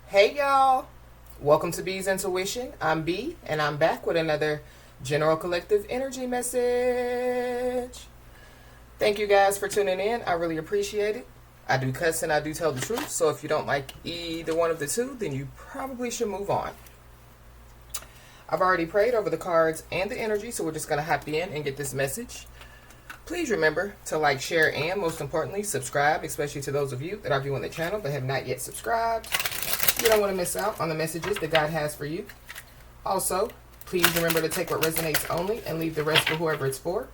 Hey y'all, welcome to B's Intuition. I'm B and I'm back with another General Collective Energy message. Thank you guys for tuning in. I really appreciate it. I do cuss and I do tell the truth, so if you don't like either one of the two, then you probably should move on. I've already prayed over the cards and the energy, so we're just going to hop in and get this message. Please remember to like, share, and most importantly, subscribe, especially to those of you that are viewing the channel but have not yet subscribed. You don't want to miss out on the messages that God has for you. Also, please remember to take what resonates only and leave the rest for whoever it's for.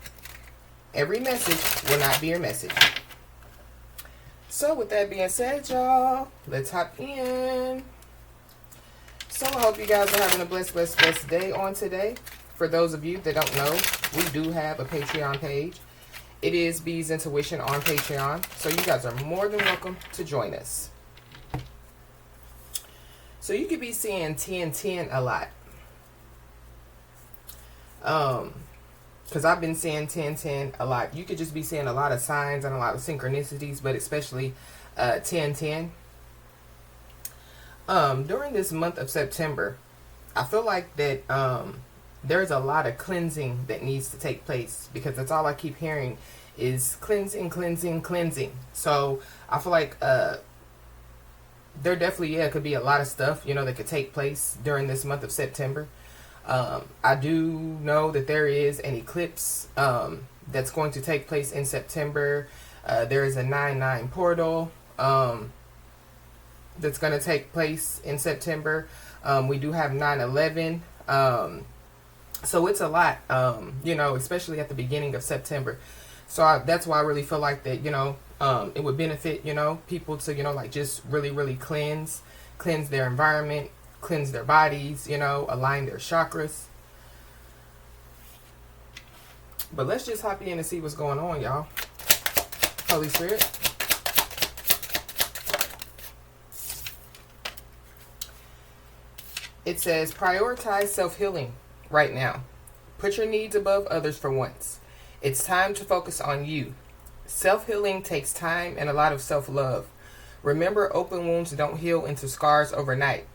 Every message will not be your message. So with that being said, y'all, let's hop in. So I hope you guys are having a blessed day on today. For those of you that don't know, we do have a Patreon page. It is B's Intuition on Patreon. So you guys are more than welcome to join us. So you could be seeing 1010 a lot. Because I've been seeing 1010 a lot. You could just be seeing a lot of signs and a lot of synchronicities, but especially 1010. During this month of September, I feel like that there's a lot of cleansing that needs to take place, because that's all I keep hearing is cleansing, cleansing, cleansing. So I feel like there definitely could be a lot of stuff that could take place during this month of September. I do know that there is an eclipse that's going to take place in September. There is a 9/9 portal that's going to take place in September. We do have 9/11. So it's a lot, especially at the beginning of September. So that's why I really feel like that, it would benefit, people to, like just really cleanse their environment, cleanse their bodies, align their chakras. But let's just hop in and see what's going on, y'all. Holy Spirit. It says, prioritize self-healing right now. Put your needs above others for once. It's time to focus on you. Self-healing takes time and a lot of self-love. Remember, open wounds don't heal into scars overnight.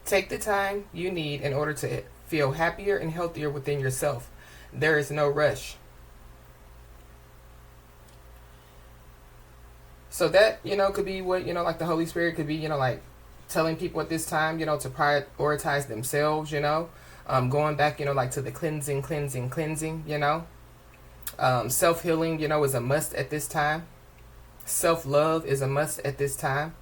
Take the time you need in order to feel happier and healthier within yourself. There is no rush. So that, could be what, like the Holy Spirit could be, like telling people at this time, to prioritize themselves, going back, like to the cleansing, self-healing, is a must at this time. Self-love is a must at this time.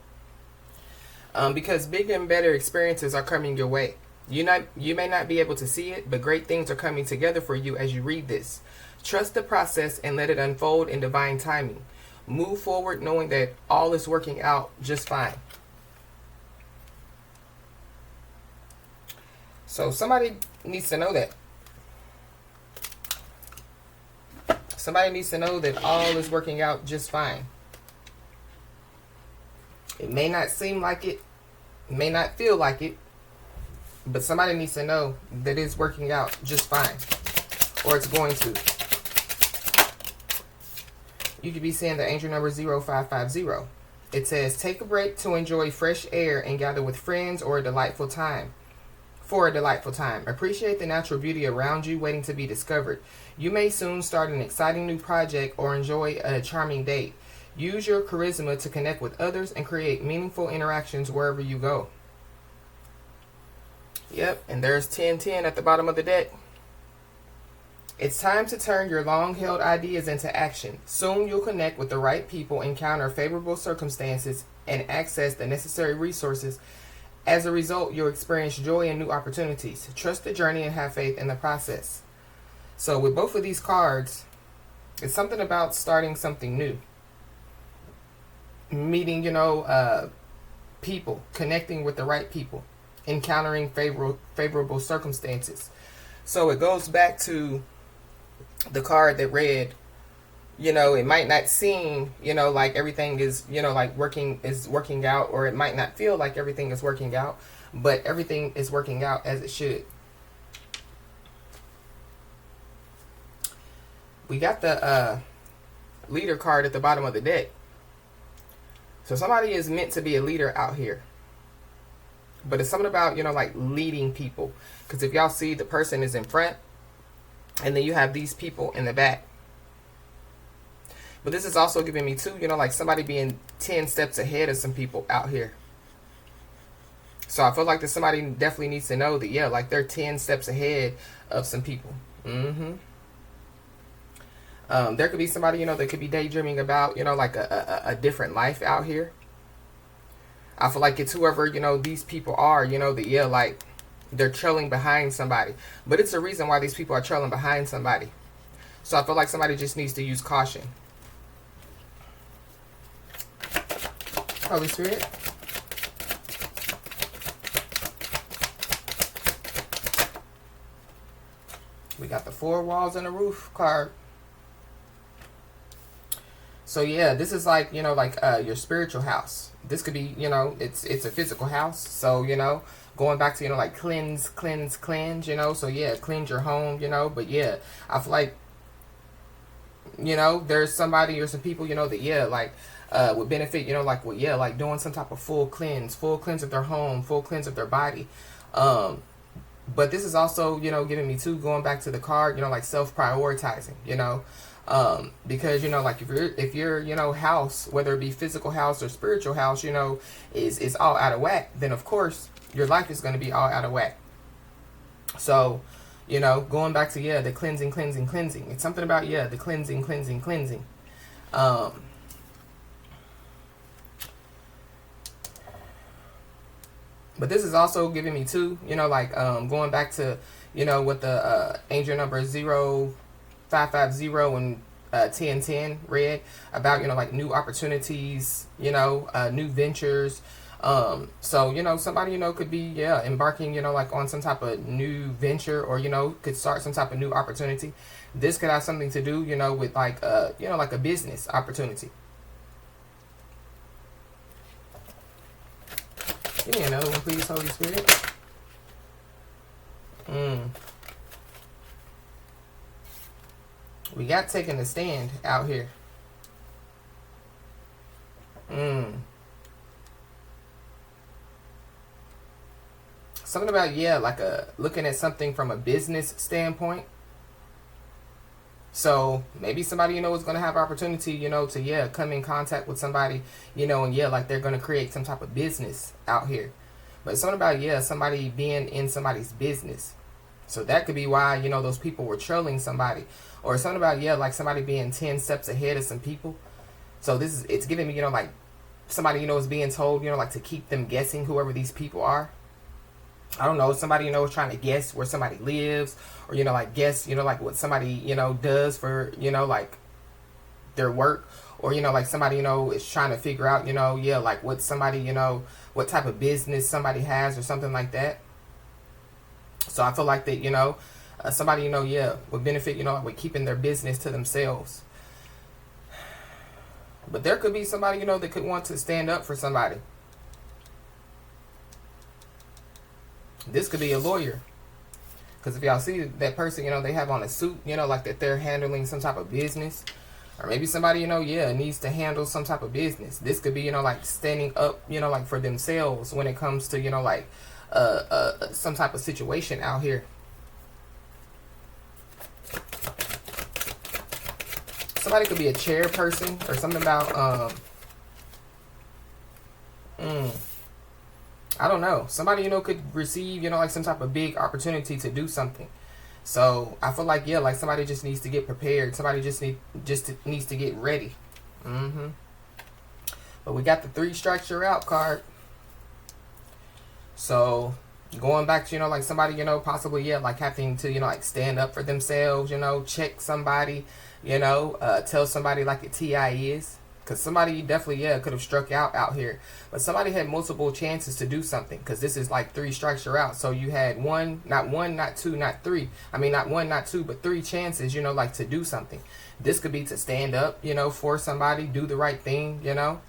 Because bigger and better experiences are coming your way. You may not be able to see it, but great things are coming together for you as you read this. Trust the process and let it unfold in divine timing. Move forward knowing that all is working out just fine. So somebody needs to know that. Somebody needs to know that all is working out just fine. It may not seem like it, may not feel like it, but somebody needs to know that it's working out just fine, or it's going to. You could be seeing the angel number 0550. It says, take a break to enjoy fresh air and gather with friends or a delightful time. For a delightful time. Appreciate the natural beauty around you waiting to be discovered. You may soon start an exciting new project or enjoy a charming date. Use your charisma to connect with others and create meaningful interactions wherever you go. Yep, and there's 1010 at the bottom of the deck. It's time to turn your long-held ideas into action. Soon you'll connect with the right people, encounter favorable circumstances, and access the necessary resources. As a result, you'll experience joy and new opportunities. Trust the journey and have faith in the process. So with both of these cards, it's something about starting something new. Meeting, people, connecting with the right people, encountering favorable circumstances. So it goes back to the card that read, it might not seem, like everything is, like working out, or it might not feel like everything is working out, but everything is working out as it should. We got the leader card at the bottom of the deck. So somebody is meant to be a leader out here. but it's something about, you know, like leading people. Because if y'all see, the person is in front, and then you have these people in the back. But this is also giving me too, you know, like somebody being 10 steps ahead of some people out here. So I feel like that somebody definitely needs to know that, yeah, like they're 10 steps ahead of some people. There could be somebody, you know, that could be daydreaming about, you know, like a different life out here. I feel like it's whoever, you know, these people are, you know, that, yeah, like they're trailing behind somebody. But it's a reason why these people are trailing behind somebody. So I feel like somebody just needs to use caution. Holy Spirit. We got the 4 walls and the roof card. So yeah, this is like, you know, like your spiritual house. This could be, you know, it's a physical house. So, you know, going back to, you know, like cleanse, you know. So yeah, cleanse your home, you know. But yeah, I feel like, you know, there's somebody or some people, you know, that, yeah, like would benefit, you know, like, well, yeah, like doing some type of full cleanse of their home, full cleanse of their body. But this is also, you know, giving me too, going back to the card, you know, like self-prioritizing, you know. Because, you know, like if your, you know, house, whether it be physical house or spiritual house, you know, is all out of whack, then of course your life is going to be all out of whack. So, you know, going back to, yeah, the cleansing. It's something about, yeah, the cleansing. But this is also giving me too, you know, like going back to, you know, with the angel number 0550 and 1010 read about, you know, like new opportunities, you know, new ventures. So, you know, somebody, you know, could be, yeah, embarking, you know, like on some type of new venture, or, you know, could start some type of new opportunity. This could have something to do, you know, with like, you know, like a business opportunity. Give me another one, please, Holy Spirit. We got taking a stand out here. Something about, yeah, like looking at something from a business standpoint. So maybe somebody, you know, is going to have opportunity, you know, to, yeah, come in contact with somebody, you know, and yeah, like they're going to create some type of business out here. But something about, yeah, somebody being in somebody's business. So that could be why, you know, those people were trolling somebody. Or something about, yeah, like somebody being 10 steps ahead of some people. So it's giving me, you know, like somebody, you know, is being told, you know, like to keep them guessing, whoever these people are. I don't know, somebody, you know, is trying to guess where somebody lives, or, you know, like guess, you know, like what somebody, you know, does for, you know, like their work, or, you know, like somebody, you know, is trying to figure out, you know, yeah, like what somebody, you know, what type of business somebody has or something like that. So I feel like that, you know, somebody, you know, yeah, would benefit, you know, with keeping their business to themselves. But there could be somebody, you know, that could want to stand up for somebody. This could be a lawyer. Because if y'all see that person, you know, they have on a suit, you know, like that they're handling some type of business. Or maybe somebody, you know, yeah, needs to handle some type of business. This could be, you know, like standing up, you know, like for themselves when it comes to, you know, like some type of situation out here. Somebody could be a chairperson or something about, I don't know. Somebody, you know, could receive, you know, like some type of big opportunity to do something. So I feel like, yeah, like somebody just needs to get prepared. Somebody just needs to get ready. But we got the 3 strikes you're out card. So going back to, you know, like somebody, you know, possibly, yeah, like having to, you know, like stand up for themselves, you know, check somebody, you know, tell somebody like a TI is. Because somebody definitely, yeah, could have struck out here. But somebody had multiple chances to do something. Because this is like 3 strikes you're out. So you had not 2, not 3. I mean, not 1, not 2, but 3 chances, you know, like to do something. This could be to stand up, you know, for somebody, do the right thing, you know.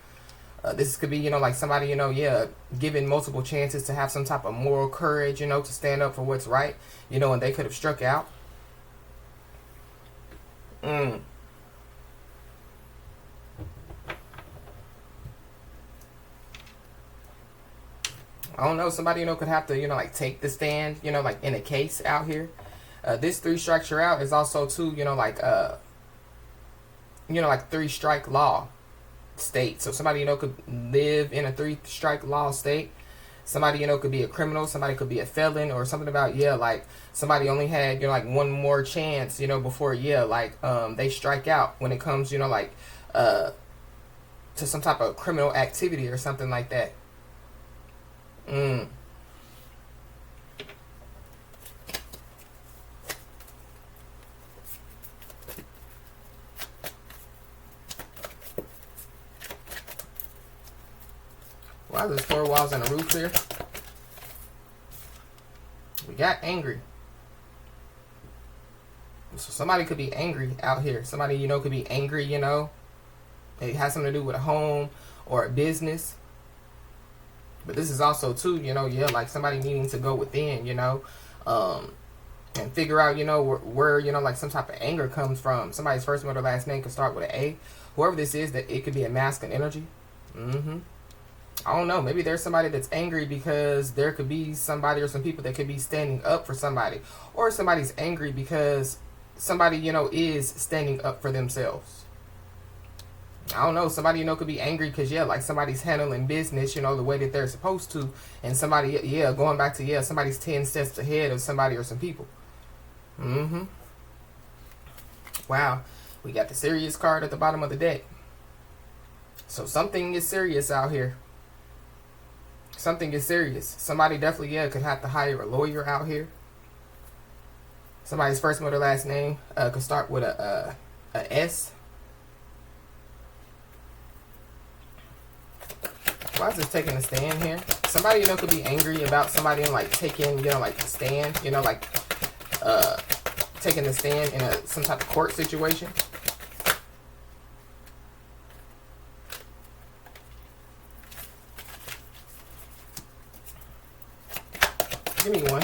This could be, you know, like somebody, you know, yeah, given multiple chances to have some type of moral courage, you know, to stand up for what's right, you know, and they could have struck out. I don't know, somebody, could have to, like take the stand, like in a case out here. This three strikes you're out is also too, like three strike law state. So somebody, could live in a three strike law state. Somebody, could be a criminal. Somebody could be a felon or something about, like somebody only had, like one more chance, before, like, they strike out when it comes, like, to some type of criminal activity or something like that. Wow, there's 4 walls and a roof here. We got angry. So somebody could be angry out here. Somebody, could be angry, It has something to do with a home or a business. But this is also too, like somebody needing to go within, and figure out, where, like some type of anger comes from. Somebody's first name or last name could start with an A. Whoever this is, that it could be a masculine energy. I don't know. Maybe there's somebody that's angry because there could be somebody or some people that could be standing up for somebody. Or somebody's angry because somebody, is standing up for themselves. I don't know. Somebody, could be angry because, like somebody's handling business, the way that they're supposed to. And somebody, going back to, somebody's 10 steps ahead of somebody or some people. Wow. We got the serious card at the bottom of the deck. So something is serious out here. Something is serious. Somebody definitely, could have to hire a lawyer out here. Somebody's first name or last name could start with a S. Why is this taking a stand here? Somebody, could be angry about somebody like taking, like the stand, like taking the stand in some type of court situation. Give me one.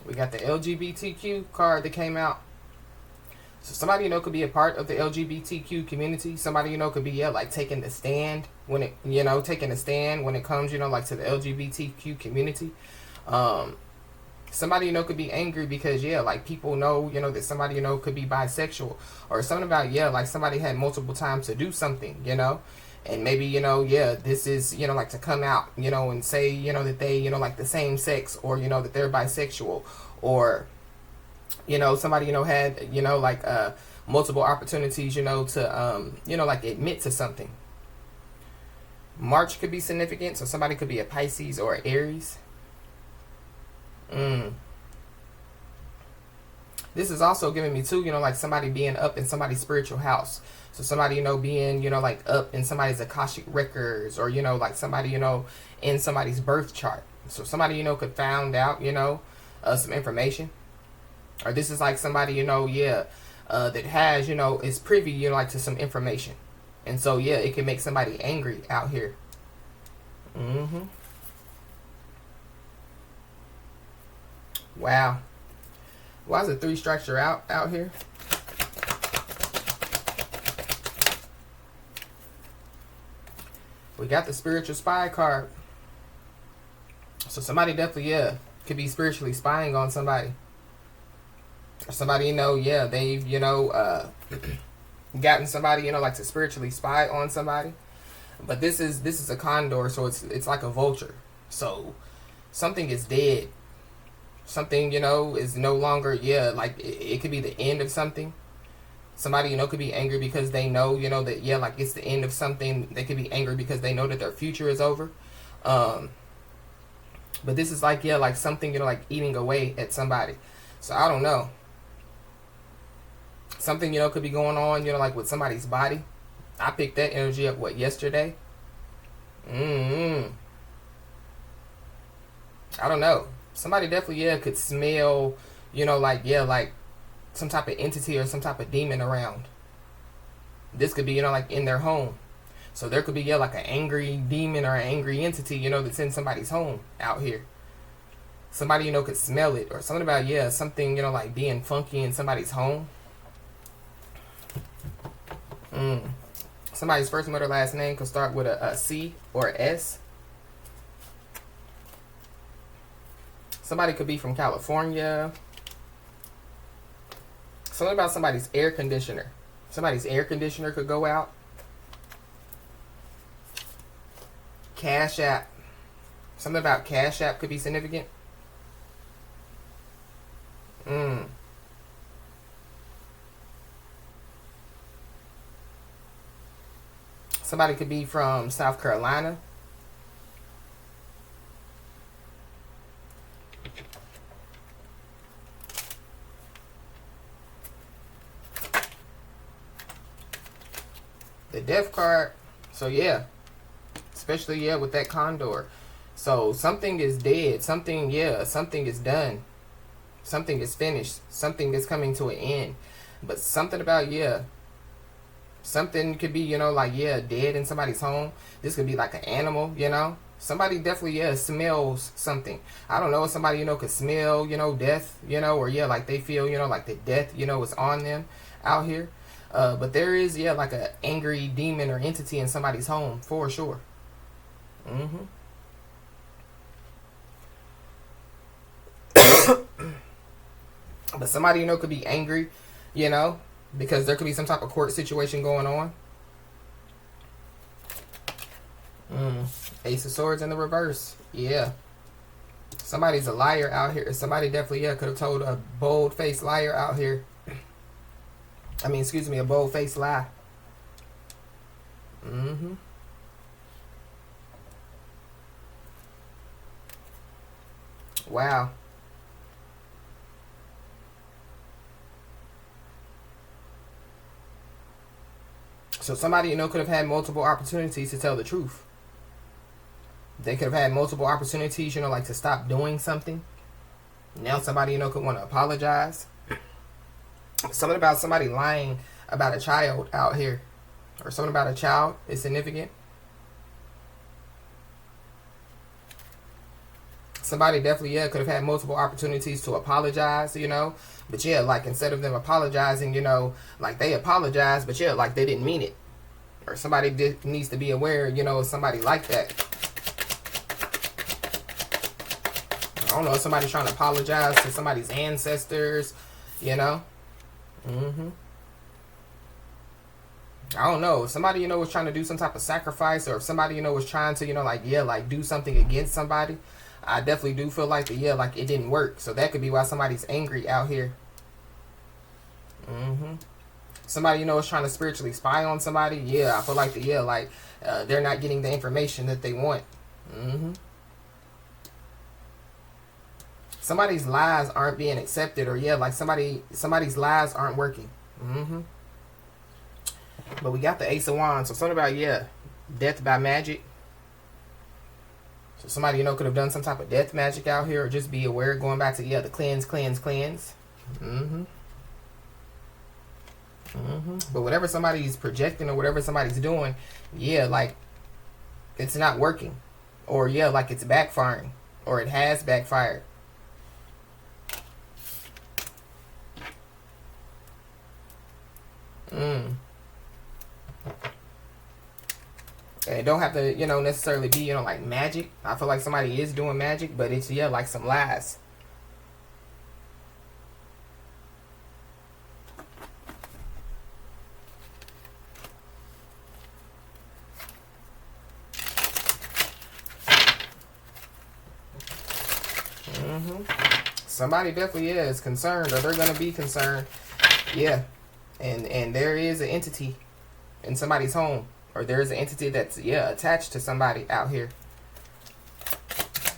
We got the LGBTQ card that came out. So somebody, could be a part of the LGBTQ community. Somebody, could be, like taking the stand when it, taking a stand when it comes, like to the LGBTQ community. Somebody, could be angry because, like people know, that somebody, could be bisexual or something about, like somebody had multiple times to do something, and maybe, this is, like to come out, and say, that they, like the same sex or, that they're bisexual or, somebody, had, like, multiple opportunities, to, like admit to something. March could be significant. So somebody could be a Pisces or an Aries. This is also giving me too, like somebody being up in somebody's spiritual house. So somebody, being, like up in somebody's Akashic records or, like somebody, in somebody's birth chart. So somebody, could found out, some information. Or this is like somebody, that has, is privy, like to some information. And so, it can make somebody angry out here. Wow. Why is the 3 structure out here? We got the spiritual spy card. So somebody definitely, could be spiritually spying on somebody. Or somebody, they've, gotten somebody, like to spiritually spy on somebody. But this is a condor, so it's like a vulture. So something is dead. Something, is no longer, like it could be the end of something. Somebody, could be angry because they know, that, like it's the end of something. They could be angry because they know that their future is over. But this is like, like something, like eating away at somebody. So I don't know. Something, could be going on, like with somebody's body. I picked that energy up, yesterday? I don't know. Somebody definitely, could smell, like some type of entity or some type of demon around. This could be, like in their home. So there could be, like an angry demon or an angry entity, that's in somebody's home out here. Somebody, could smell it or something about, something, like being funky in somebody's home. Somebody's first, middle, last name could start with a C or a S. Somebody could be from California. Something about somebody's air conditioner. Somebody's air conditioner could go out. Cash App. Something about Cash App could be significant. Somebody could be from South Carolina. The Death card. So yeah. Especially, yeah, with that condor. So something is dead. Something, yeah, something is done. Something is finished. Something is coming to an end. But something about, yeah, something could be, you know, like, yeah, dead in somebody's home. This could be like an animal, you know. Somebody definitely, yeah, smells something. I don't know if somebody, you know, could smell, you know, death, you know, or, yeah, like they feel, you know, like the death, you know, is on them out here. But there is, yeah, like an angry demon or entity in somebody's home, for sure. But somebody, you know, could be angry, you know, because there could be some type of court situation going on. Ace of Swords in the reverse. Yeah. Somebody's a liar out here. Somebody definitely, yeah, could have told a bold-faced liar out here. I mean, excuse me, a bold-faced lie. Wow. So somebody, you know, could have had multiple opportunities to tell the truth. They could have had multiple opportunities, you know, like to stop doing something. Now somebody, you know, could want to apologize. Something about somebody lying about a child out here. Or something about a child is significant. Somebody definitely, yeah, could have had multiple opportunities to apologize, you know. But yeah, like instead of them apologizing, you know, like they apologized, but yeah, like they didn't mean it. Or somebody needs to be aware, you know, of somebody like that. I don't know, if somebody's trying to apologize to somebody's ancestors, you know. I don't know. If somebody, you know, was trying to do some type of sacrifice, or if somebody, you know, was trying to, you know, like, yeah, like do something against somebody, I definitely do feel like that, yeah, like it didn't work. So that could be why somebody's angry out here. Somebody, you know, is trying to spiritually spy on somebody. Yeah, I feel like, yeah, like they're not getting the information that they want. Somebody's lies aren't being accepted, or yeah, like somebody's lies aren't working. But we got the Ace of Wands. So something about, yeah, death by magic. So somebody, you know, could have done some type of death magic out here, or just be aware, going back to, yeah, the cleanse. But whatever somebody's projecting or whatever somebody's doing, yeah, like it's not working. Or yeah, like it's backfiring. Or it has backfired. And it don't have to, you know, necessarily be, you know, like magic. I feel like somebody is doing magic, but it's, yeah, like some lies. Somebody definitely, yeah, is concerned, or they're going to be concerned. Yeah. And there is an entity in somebody's home. Or there is an entity that's, yeah, attached to somebody out here.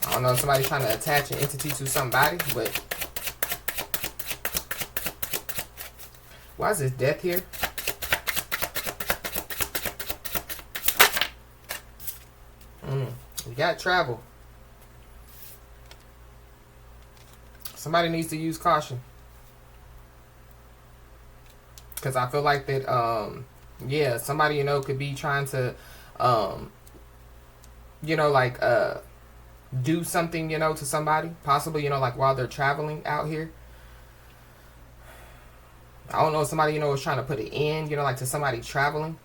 I don't know if somebody's trying to attach an entity to somebody, but why is this death here? We got travel. Somebody needs to use caution. Because I feel like that, yeah, somebody, you know, could be trying to, you know, like, do something, you know, to somebody. Possibly, you know, like while they're traveling out here. I don't know if somebody, is trying to put an end, like to somebody traveling.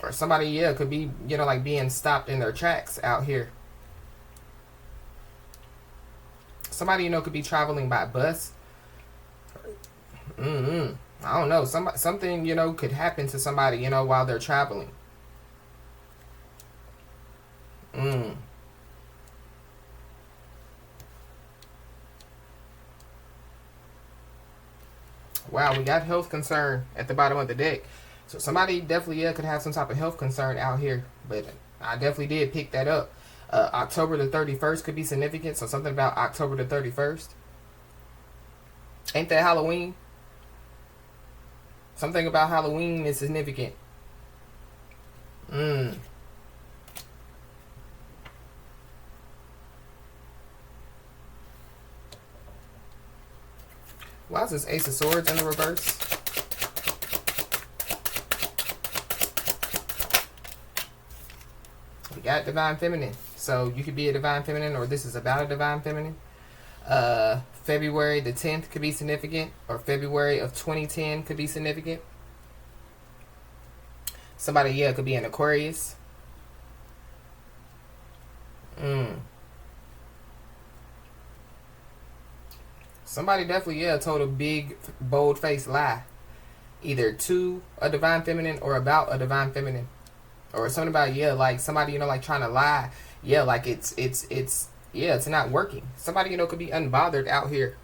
Or somebody, could be, like being stopped in their tracks out here. Somebody, could be traveling by bus. I don't know. Something, could happen to somebody, while they're traveling. Wow, we got health concern at the bottom of the deck. So somebody definitely, could have some type of health concern out here. But I definitely did pick that up. October the 31st could be significant. So something about October the 31st. Ain't that Halloween? Something about Halloween is significant. Why is this Ace of Swords in the reverse? We got Divine Feminine. So you could be a Divine Feminine, or this is about a Divine Feminine. February the 10th could be significant, or February of 2010 could be significant. Somebody, could be an Aquarius. Somebody definitely, told a big, bold-faced lie. Either to a Divine Feminine or about a Divine Feminine. Or something about, like somebody, like trying to lie. Like it's not working. Somebody, could be unbothered out here.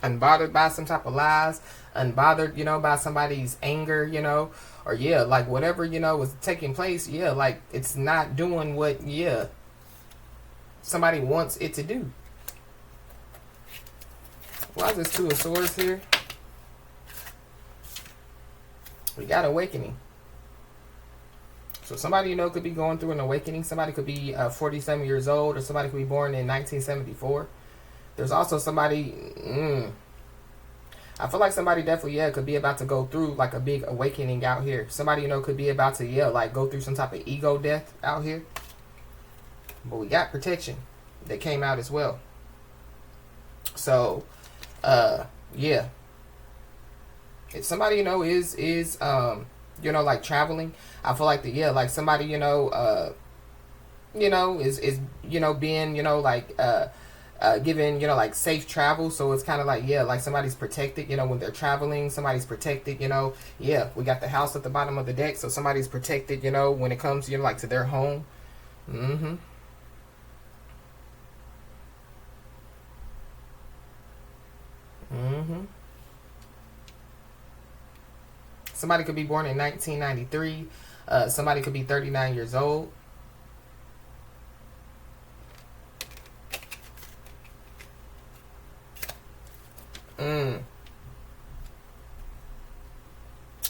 Unbothered by some type of lies. Unbothered, by somebody's anger, Or, like whatever, was taking place, like it's not doing what, somebody wants it to do. Why is this Two of Swords here? We got Awakening. So somebody, could be going through an awakening. Somebody could be 47 years old, or somebody could be born in 1974. There's also somebody, I feel like somebody definitely, could be about to go through like a big awakening out here. Somebody, could be about to, like go through some type of ego death out here. But we got Protection that came out as well. So, yeah. If somebody, is like traveling, I feel like like somebody, is being, like, given, like safe travel. So it's kind of like, like somebody's protected, when they're traveling, somebody's protected, we got the House at the bottom of the deck. So somebody's protected, when it comes, like to their home. Somebody could be born in 1993. Somebody could be 39 years old.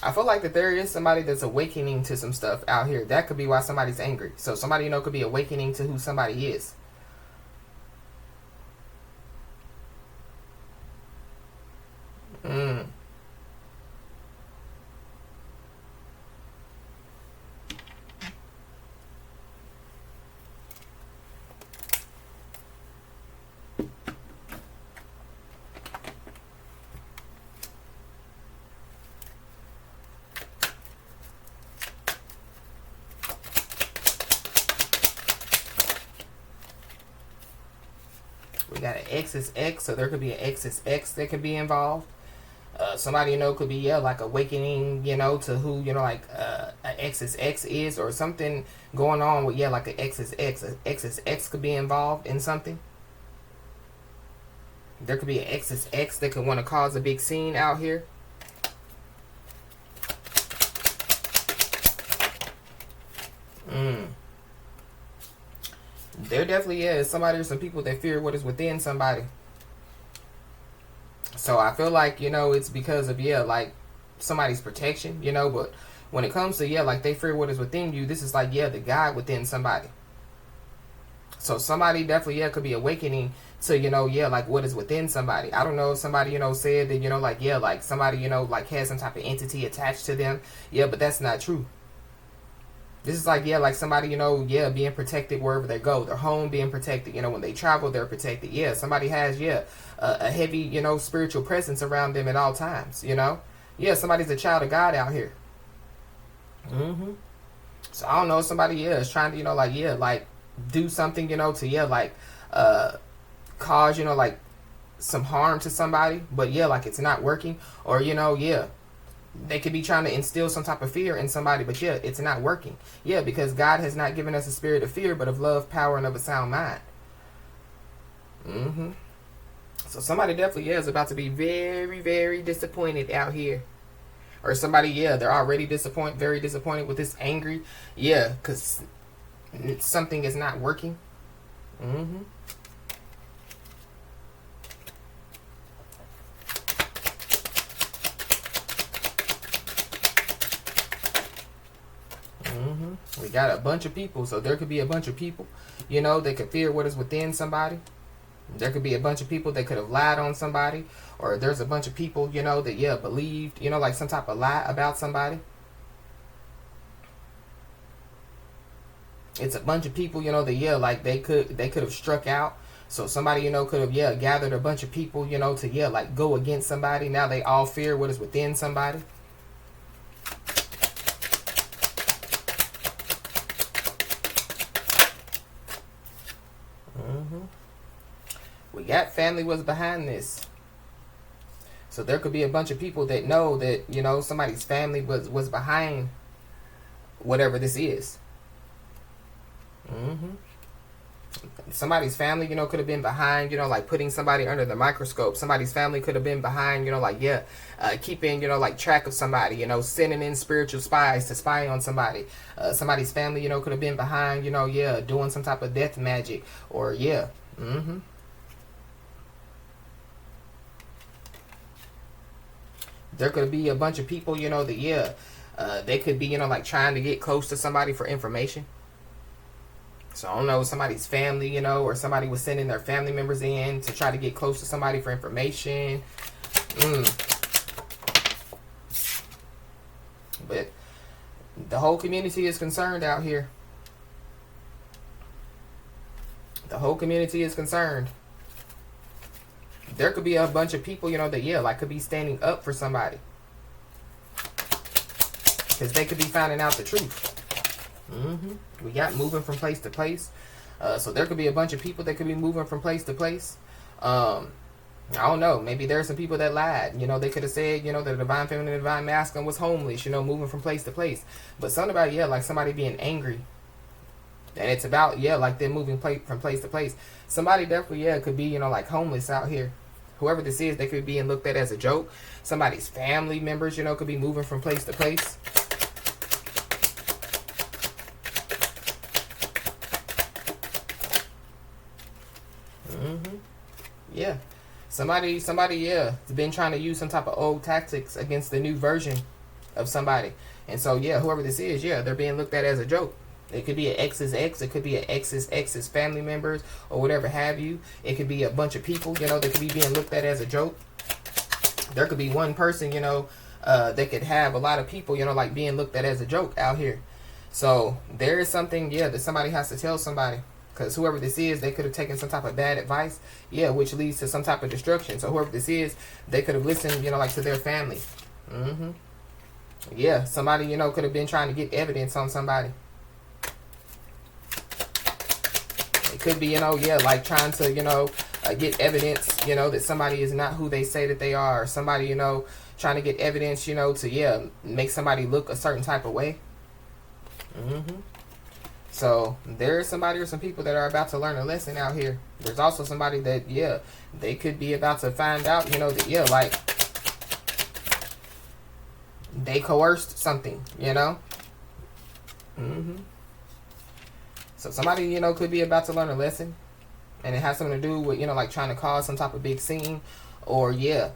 I feel like that there is somebody that's awakening to some stuff out here. That could be why somebody's angry. So somebody, could be awakening to who somebody is. We got an X's X, so there could be an X's X that could be involved. Somebody, could be, like awakening, to who, like, an X's X is, or something going on with, like an X's X. An X's X could be involved in something. There could be an X's X that could want to cause a big scene out here. There definitely is somebody or some people that fear what is within somebody. So I feel like, it's because of, like somebody's protection, but when it comes to, like they fear what is within you, this is like, the God within somebody. So somebody definitely, could be awakening to, like what is within somebody. I don't know if somebody, said that, like somebody, like has some type of entity attached to them. But that's not true. This is like, yeah, like somebody, yeah, being protected wherever they go. Their home being protected. When they travel, they're protected. Yeah, somebody has, yeah, a heavy, spiritual presence around them at all times, Yeah, somebody's a child of God out here. So I don't know, somebody, yeah, is trying to, like, yeah, like, do something, to, yeah, like, cause, like, some harm to somebody. But, yeah, like, it's not working. Or, yeah, they could be trying to instill some type of fear in somebody, but yeah, it's not working. Yeah, because God has not given us a spirit of fear, but of love, power, and of a sound mind. So somebody definitely, yeah, is about to be very, very disappointed out here. Or somebody, yeah, they're already very disappointed with this angry. Yeah, because something is not working. We got a bunch of people, so there could be a bunch of people, they could fear what is within somebody. There could be a bunch of people that could have lied on somebody, or there's a bunch of people, that, yeah, believed, like some type of lie about somebody. It's a bunch of people, that, yeah, like they could have struck out. So somebody, could have, yeah, gathered a bunch of people, to, yeah, like go against somebody. Now they all fear what is within somebody. We got family was behind this. So there could be a bunch of people that know that, somebody's family was behind whatever this is. Somebody's family, could have been behind, like putting somebody under the microscope. Somebody's family could have been behind, like, yeah, keeping, like track of somebody, sending in spiritual spies to spy on somebody. Somebody's family, could have been behind, yeah, doing some type of death magic, or yeah. There could be a bunch of people, that, yeah, they could be, like trying to get close to somebody for information. So I don't know, somebody's family, or somebody was sending their family members in to try to get close to somebody for information. But the whole community is concerned out here. The whole community is concerned. There could be a bunch of people, that, yeah, like could be standing up for somebody. Because they could be finding out the truth. We got moving from place to place. So there could be a bunch of people that could be moving from place to place. I don't know. Maybe there's some people that lied. They could have said, the divine feminine and divine masculine was homeless, moving from place to place. But something about, yeah, like somebody being angry. And it's about, yeah, like them moving from place to place. Somebody definitely, yeah, could be, like homeless out here. Whoever this is, they could be being looked at as a joke. Somebody's family members, could be moving from place to place. Yeah. Somebody, yeah, has been trying to use some type of old tactics against the new version of somebody. And so, yeah, whoever this is, yeah, they're being looked at as a joke. It could be an ex's ex. It could be an ex's family members or whatever have you. It could be a bunch of people, that could be being looked at as a joke. There could be one person, that could have a lot of people, like being looked at as a joke out here. So there is something, yeah, that somebody has to tell somebody. Because whoever this is, they could have taken some type of bad advice, yeah, which leads to some type of destruction. So whoever this is, they could have listened, like to their family. Yeah, somebody, could have been trying to get evidence on somebody. It could be, yeah, like trying to, get evidence, that somebody is not who they say that they are. Or somebody, trying to get evidence, to, yeah, make somebody look a certain type of way. So there's somebody or some people that are about to learn a lesson out here. There's also somebody that, yeah, they could be about to find out, that, yeah, like they coerced something, So somebody, could be about to learn a lesson, and it has something to do with, like trying to cause some type of big scene, or, yeah,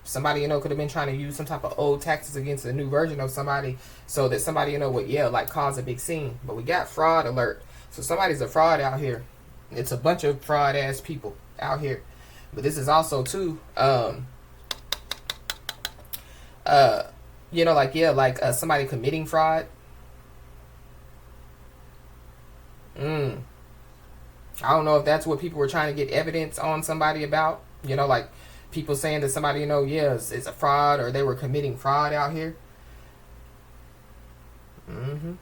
somebody, could have been trying to use some type of old tactics against a new version of somebody, so that somebody, would, yeah, like cause a big scene. But we got fraud alert. So somebody's a fraud out here. It's a bunch of fraud ass people out here. But this is also too, like, yeah, like somebody committing fraud. Mm. I don't know if that's what people were trying to get evidence on somebody about. You know, like people saying that somebody, you know, yeah, is a fraud, or they were committing fraud out here. Mm-hmm.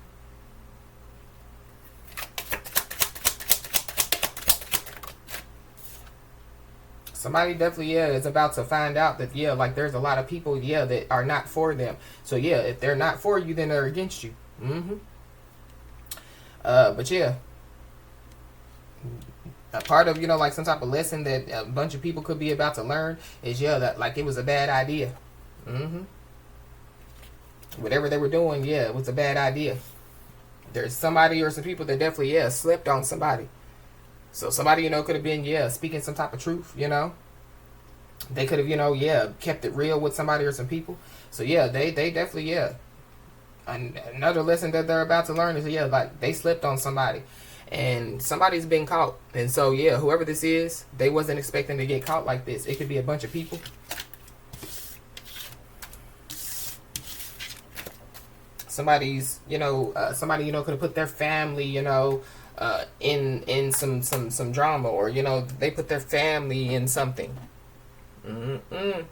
Somebody definitely, yeah, is about to find out that, yeah, like there's a lot of people, yeah, that are not for them. So, yeah, if they're not for you, then they're against you. Mm-hmm. But yeah, a part of, you know, like some type of lesson that a bunch of people could be about to learn is, yeah, that like it was a bad idea. Mm-hmm. Whatever they were doing, yeah, it was a bad idea. There's somebody or some people that definitely, yeah, slipped on somebody. So somebody, you know, could have been, yeah, speaking some type of truth, you know. They could have, you know, yeah, kept it real with somebody or some people. So yeah, they definitely, yeah. Another lesson that they're about to learn is, yeah, like they slipped on somebody, and somebody's been caught. And so yeah, whoever this is, they wasn't expecting to get caught like this. It could be a bunch of people. Somebody's, you know, somebody, you know, could have put their family, you know, in some drama, or you know, they put their family in something. Mm-mm.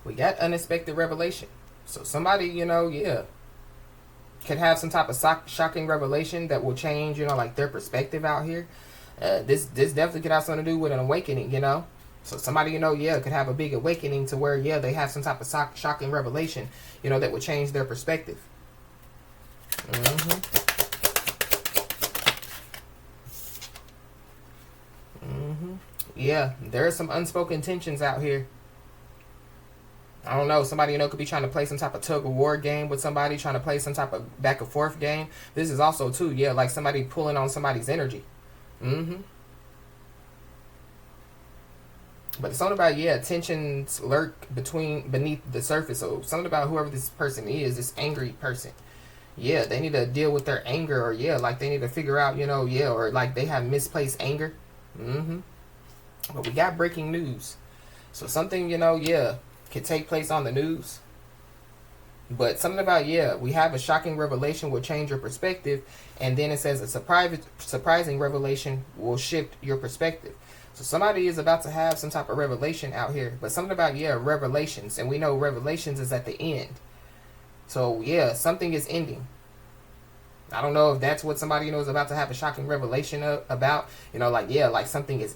We got unexpected revelation. So somebody, you know, yeah, could have some type of shocking revelation that will change, you know, like their perspective out here. This definitely could have something to do with an awakening, you know. So somebody, you know, yeah, could have a big awakening to where, yeah, they have some type of shocking revelation, you know, that would change their perspective. Mm-hmm. Mm-hmm. Yeah, there are some unspoken tensions out here. I don't know. Somebody, you know, could be trying to play some type of tug of war game with somebody, trying to play some type of back and forth game. This is also too, yeah, like somebody pulling on somebody's energy. Mm-hmm. But something about, yeah, tensions lurk beneath the surface. So something about whoever this person is, this angry person. Yeah, they need to deal with their anger, or yeah, like they need to figure out, you know, yeah, or like they have misplaced anger. Mm-hmm. But we got breaking news. So something, you know, yeah, could take place on the news. But something about, yeah, we have a shocking revelation will change your perspective. And then it says a surprising revelation will shift your perspective. So somebody is about to have some type of revelation out here. But something about, yeah, revelations. And we know revelations is at the end. So, yeah, something is ending. I don't know if that's what somebody, you know, is about to have a shocking revelation about. You know, like, yeah, like something is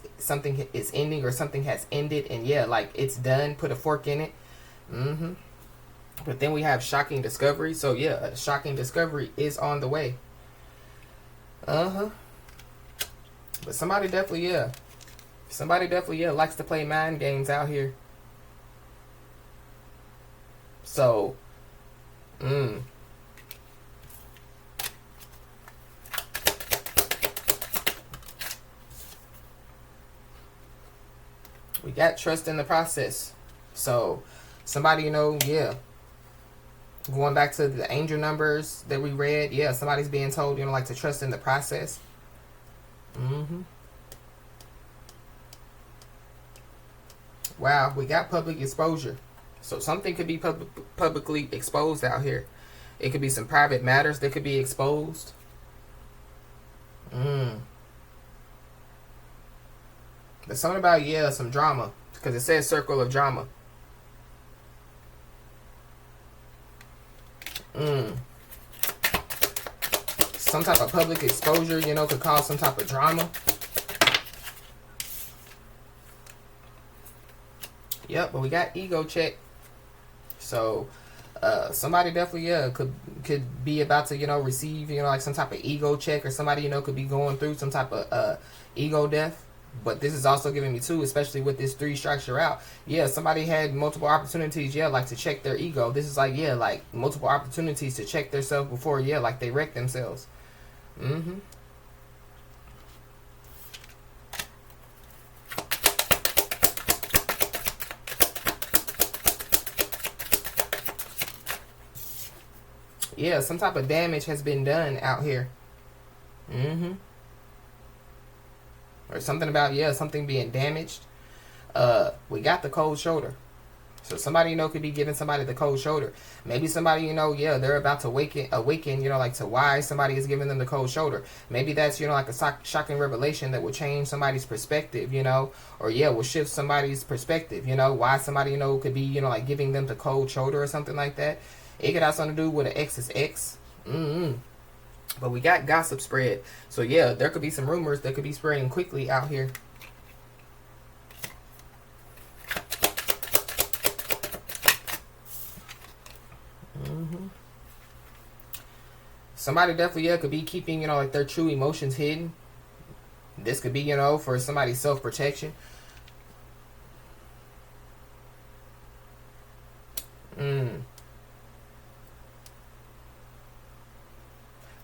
ending, or something has ended. And, yeah, like it's done. Put a fork in it. Mm-hmm. But then we have shocking discovery. So, yeah, a shocking discovery is on the way. Uh-huh. But somebody definitely, yeah. Somebody definitely, yeah, likes to play mind games out here. So, we got trust in the process. So, somebody, you know, yeah. Going back to the angel numbers that we read, yeah, somebody's being told, you know, like to trust in the process. Mm-hmm. Wow, we got public exposure. So something could be publicly exposed out here. It could be some private matters that could be exposed. There's something about, yeah, some drama. Because it says circle of drama. Some type of public exposure, you know, could cause some type of drama. Yep, but we got ego check. So somebody definitely, yeah, could be about to, you know, receive, you know, like some type of ego check, or somebody, you know, could be going through some type of ego death. But this is also giving me too, especially with this 3 strikes you're out. Yeah, somebody had multiple opportunities, yeah, like to check their ego. This is like, yeah, like multiple opportunities to check themselves before, yeah, like they wreck themselves. Mm-hmm. Yeah, some type of damage has been done out here. Mm-hmm. or something about, yeah, something being damaged. We got the cold shoulder. So somebody, you know, could be giving somebody the cold shoulder. Maybe somebody, you know, yeah, they're about to awaken, you know, like to why somebody is giving them the cold shoulder. Maybe that's, you know, like a shocking revelation that will change somebody's perspective, you know, or yeah, will shift somebody's perspective, you know, why somebody, you know, could be, you know, like giving them the cold shoulder or something like that. It could have something to do with an X is X. But we got gossip spread. So yeah, there could be some rumors that could be spreading quickly out here. Somebody definitely, yeah, could be keeping, you know, like their true emotions hidden. This could be, you know, for somebody's self-protection.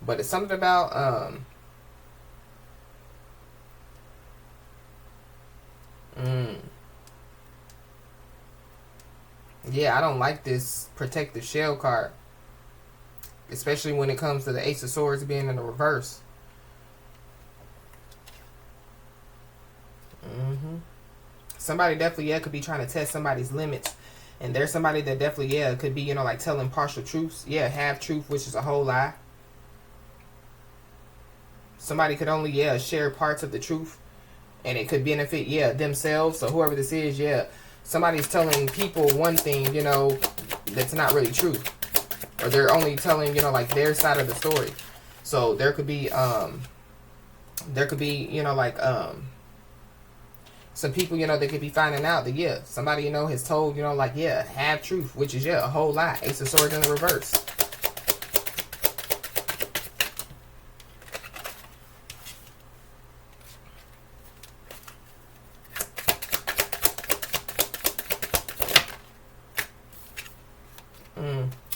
But it's something about, yeah, I don't like this protective shell card. Especially when it comes to the Ace of Swords being in the reverse. Somebody definitely, yeah, could be trying to test somebody's limits. And there's somebody that definitely, yeah, could be, you know, like telling partial truths. Yeah, half truth, which is a whole lie. Somebody could only, yeah, share parts of the truth. And it could benefit, yeah, themselves. So whoever this is, yeah, somebody's telling people one thing, you know, that's not really true. Or they're only telling, you know, like their side of the story. So there could be, you know, like, some people, you know, they could be finding out that, yeah, somebody, you know, has told, you know, like, yeah, half truth, which is, yeah, a whole lie. Ace of Swords in the reverse.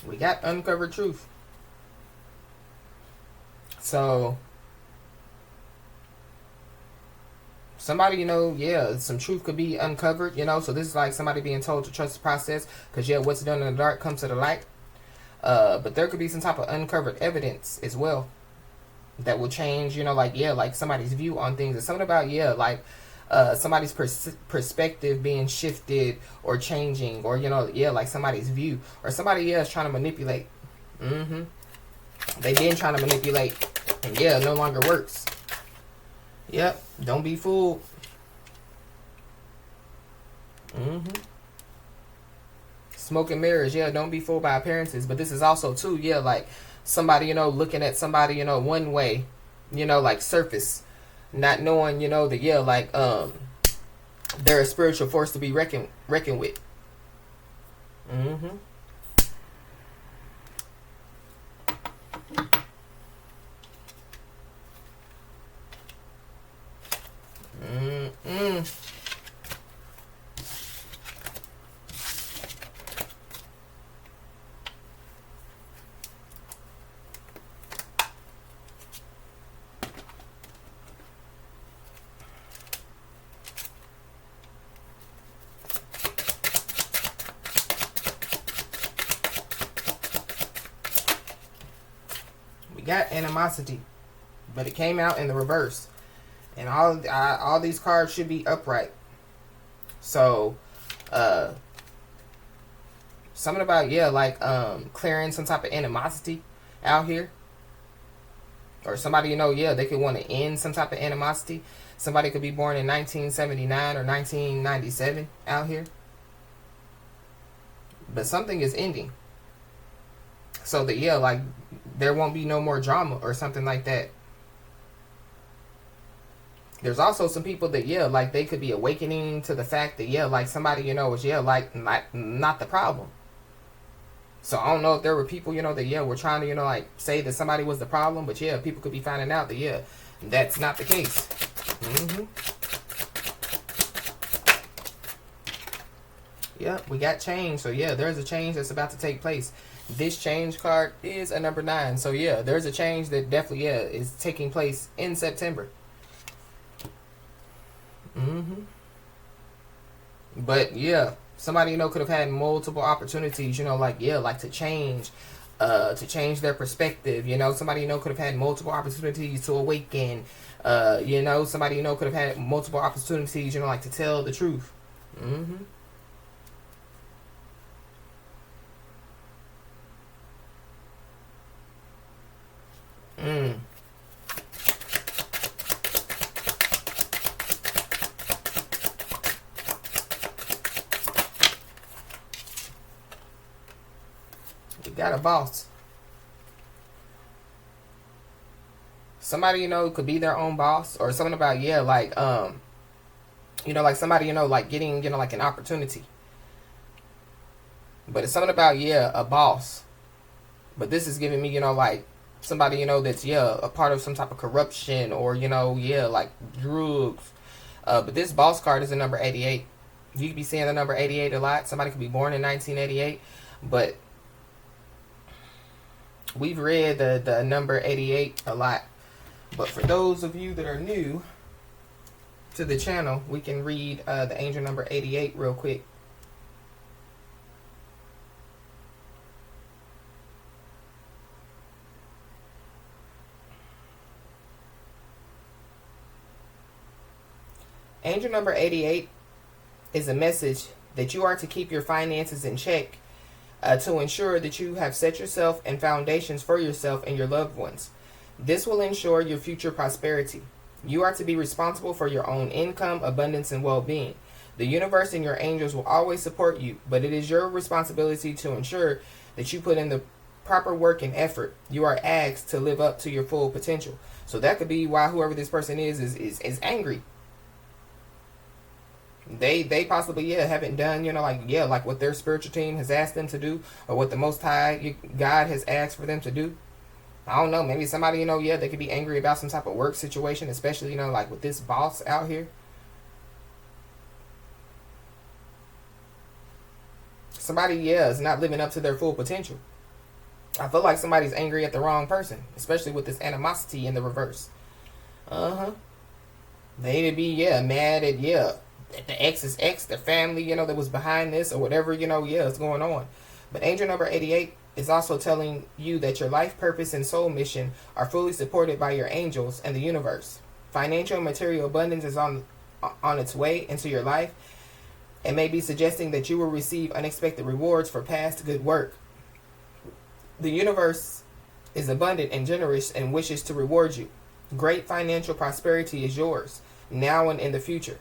We got uncovered truth. So somebody, you know, yeah, some truth could be uncovered, you know. So this is like somebody being told to trust the process. Because, yeah, what's done in the dark comes to the light. But there could be some type of uncovered evidence as well. That will change, you know, like, yeah, like somebody's view on things. It's something about, yeah, like somebody's perspective being shifted or changing. Or, you know, yeah, like somebody's view. Or somebody, yeah, is trying to manipulate. They been trying to manipulate. And, yeah, it no longer works. Yep, don't be fooled. Smoke and mirrors, yeah, don't be fooled by appearances. But this is also, too, yeah, like somebody, you know, looking at somebody, you know, one way, you know, like surface. Not knowing, you know, that, yeah, like, they're a spiritual force to be reckoned with. We got animosity, but it came out in the reverse. And all these cards should be upright. So, something about, yeah, like clearing some type of animosity out here. Or somebody, you know, yeah, they could want to end some type of animosity. Somebody could be born in 1979 or 1997 out here. But something is ending. So that, yeah, like there won't be no more drama or something like that. There's also some people that, yeah, like they could be awakening to the fact that, yeah, like somebody, you know, is, yeah, like not the problem. So I don't know if there were people, you know, that, yeah, were trying to, you know, like say that somebody was the problem. But, yeah, people could be finding out that, yeah, that's not the case. Yeah, we got change. So, yeah, there's a change that's about to take place. This change card is a number 9. So, yeah, there's a change that definitely, yeah, is taking place in September. But, yeah, somebody, you know, could have had multiple opportunities, you know, like, yeah, like to change. to change their perspective. You know, somebody you know could have had multiple opportunities to awaken. You know, somebody you know could have had multiple opportunities, you know, like to tell the truth. Mm-hmm. Mm. You got a boss. Somebody you know could be their own boss, or something about, yeah, like you know, like somebody you know like getting, you know, like an opportunity. But it's something about, yeah, a boss. But this is giving me, you know, like somebody you know that's, yeah, a part of some type of corruption, or you know, yeah, like drugs. But this boss card is the number 88. You could be seeing the number 88 a lot. Somebody could be born in 1988, but we've read the number 88 a lot. But for those of you that are new to the channel, we can read the angel number 88 real quick. Angel number 88 is a message that you are to keep your finances in check, to ensure that you have set yourself and foundations for yourself and your loved ones. This will ensure your future prosperity. You are to be responsible for your own income, abundance, and well-being. The universe and your angels will always support you, but it is your responsibility to ensure that you put in the proper work and effort. You are asked to live up to your full potential. So that could be why whoever this person is angry. They possibly, yeah, haven't done, you know, like, yeah, like what their spiritual team has asked them to do, or what the Most High God has asked for them to do. I don't know, maybe somebody, you know, yeah, they could be angry about some type of work situation, especially, you know, like with this boss out here. Somebody, yeah, is not living up to their full potential. I feel like somebody's angry at the wrong person, especially with this animosity in the reverse. Uh-huh. They to be, yeah, mad at, yeah, the ex's ex, their family, you know, that was behind this, or whatever, you know, yeah, is going on. But angel number 88 is also telling you that your life purpose and soul mission are fully supported by your angels and the universe. Financial and material abundance is on its way into your life, and may be suggesting that you will receive unexpected rewards for past good work. The universe is abundant and generous and wishes to reward you. Great financial prosperity is yours, now and in the future.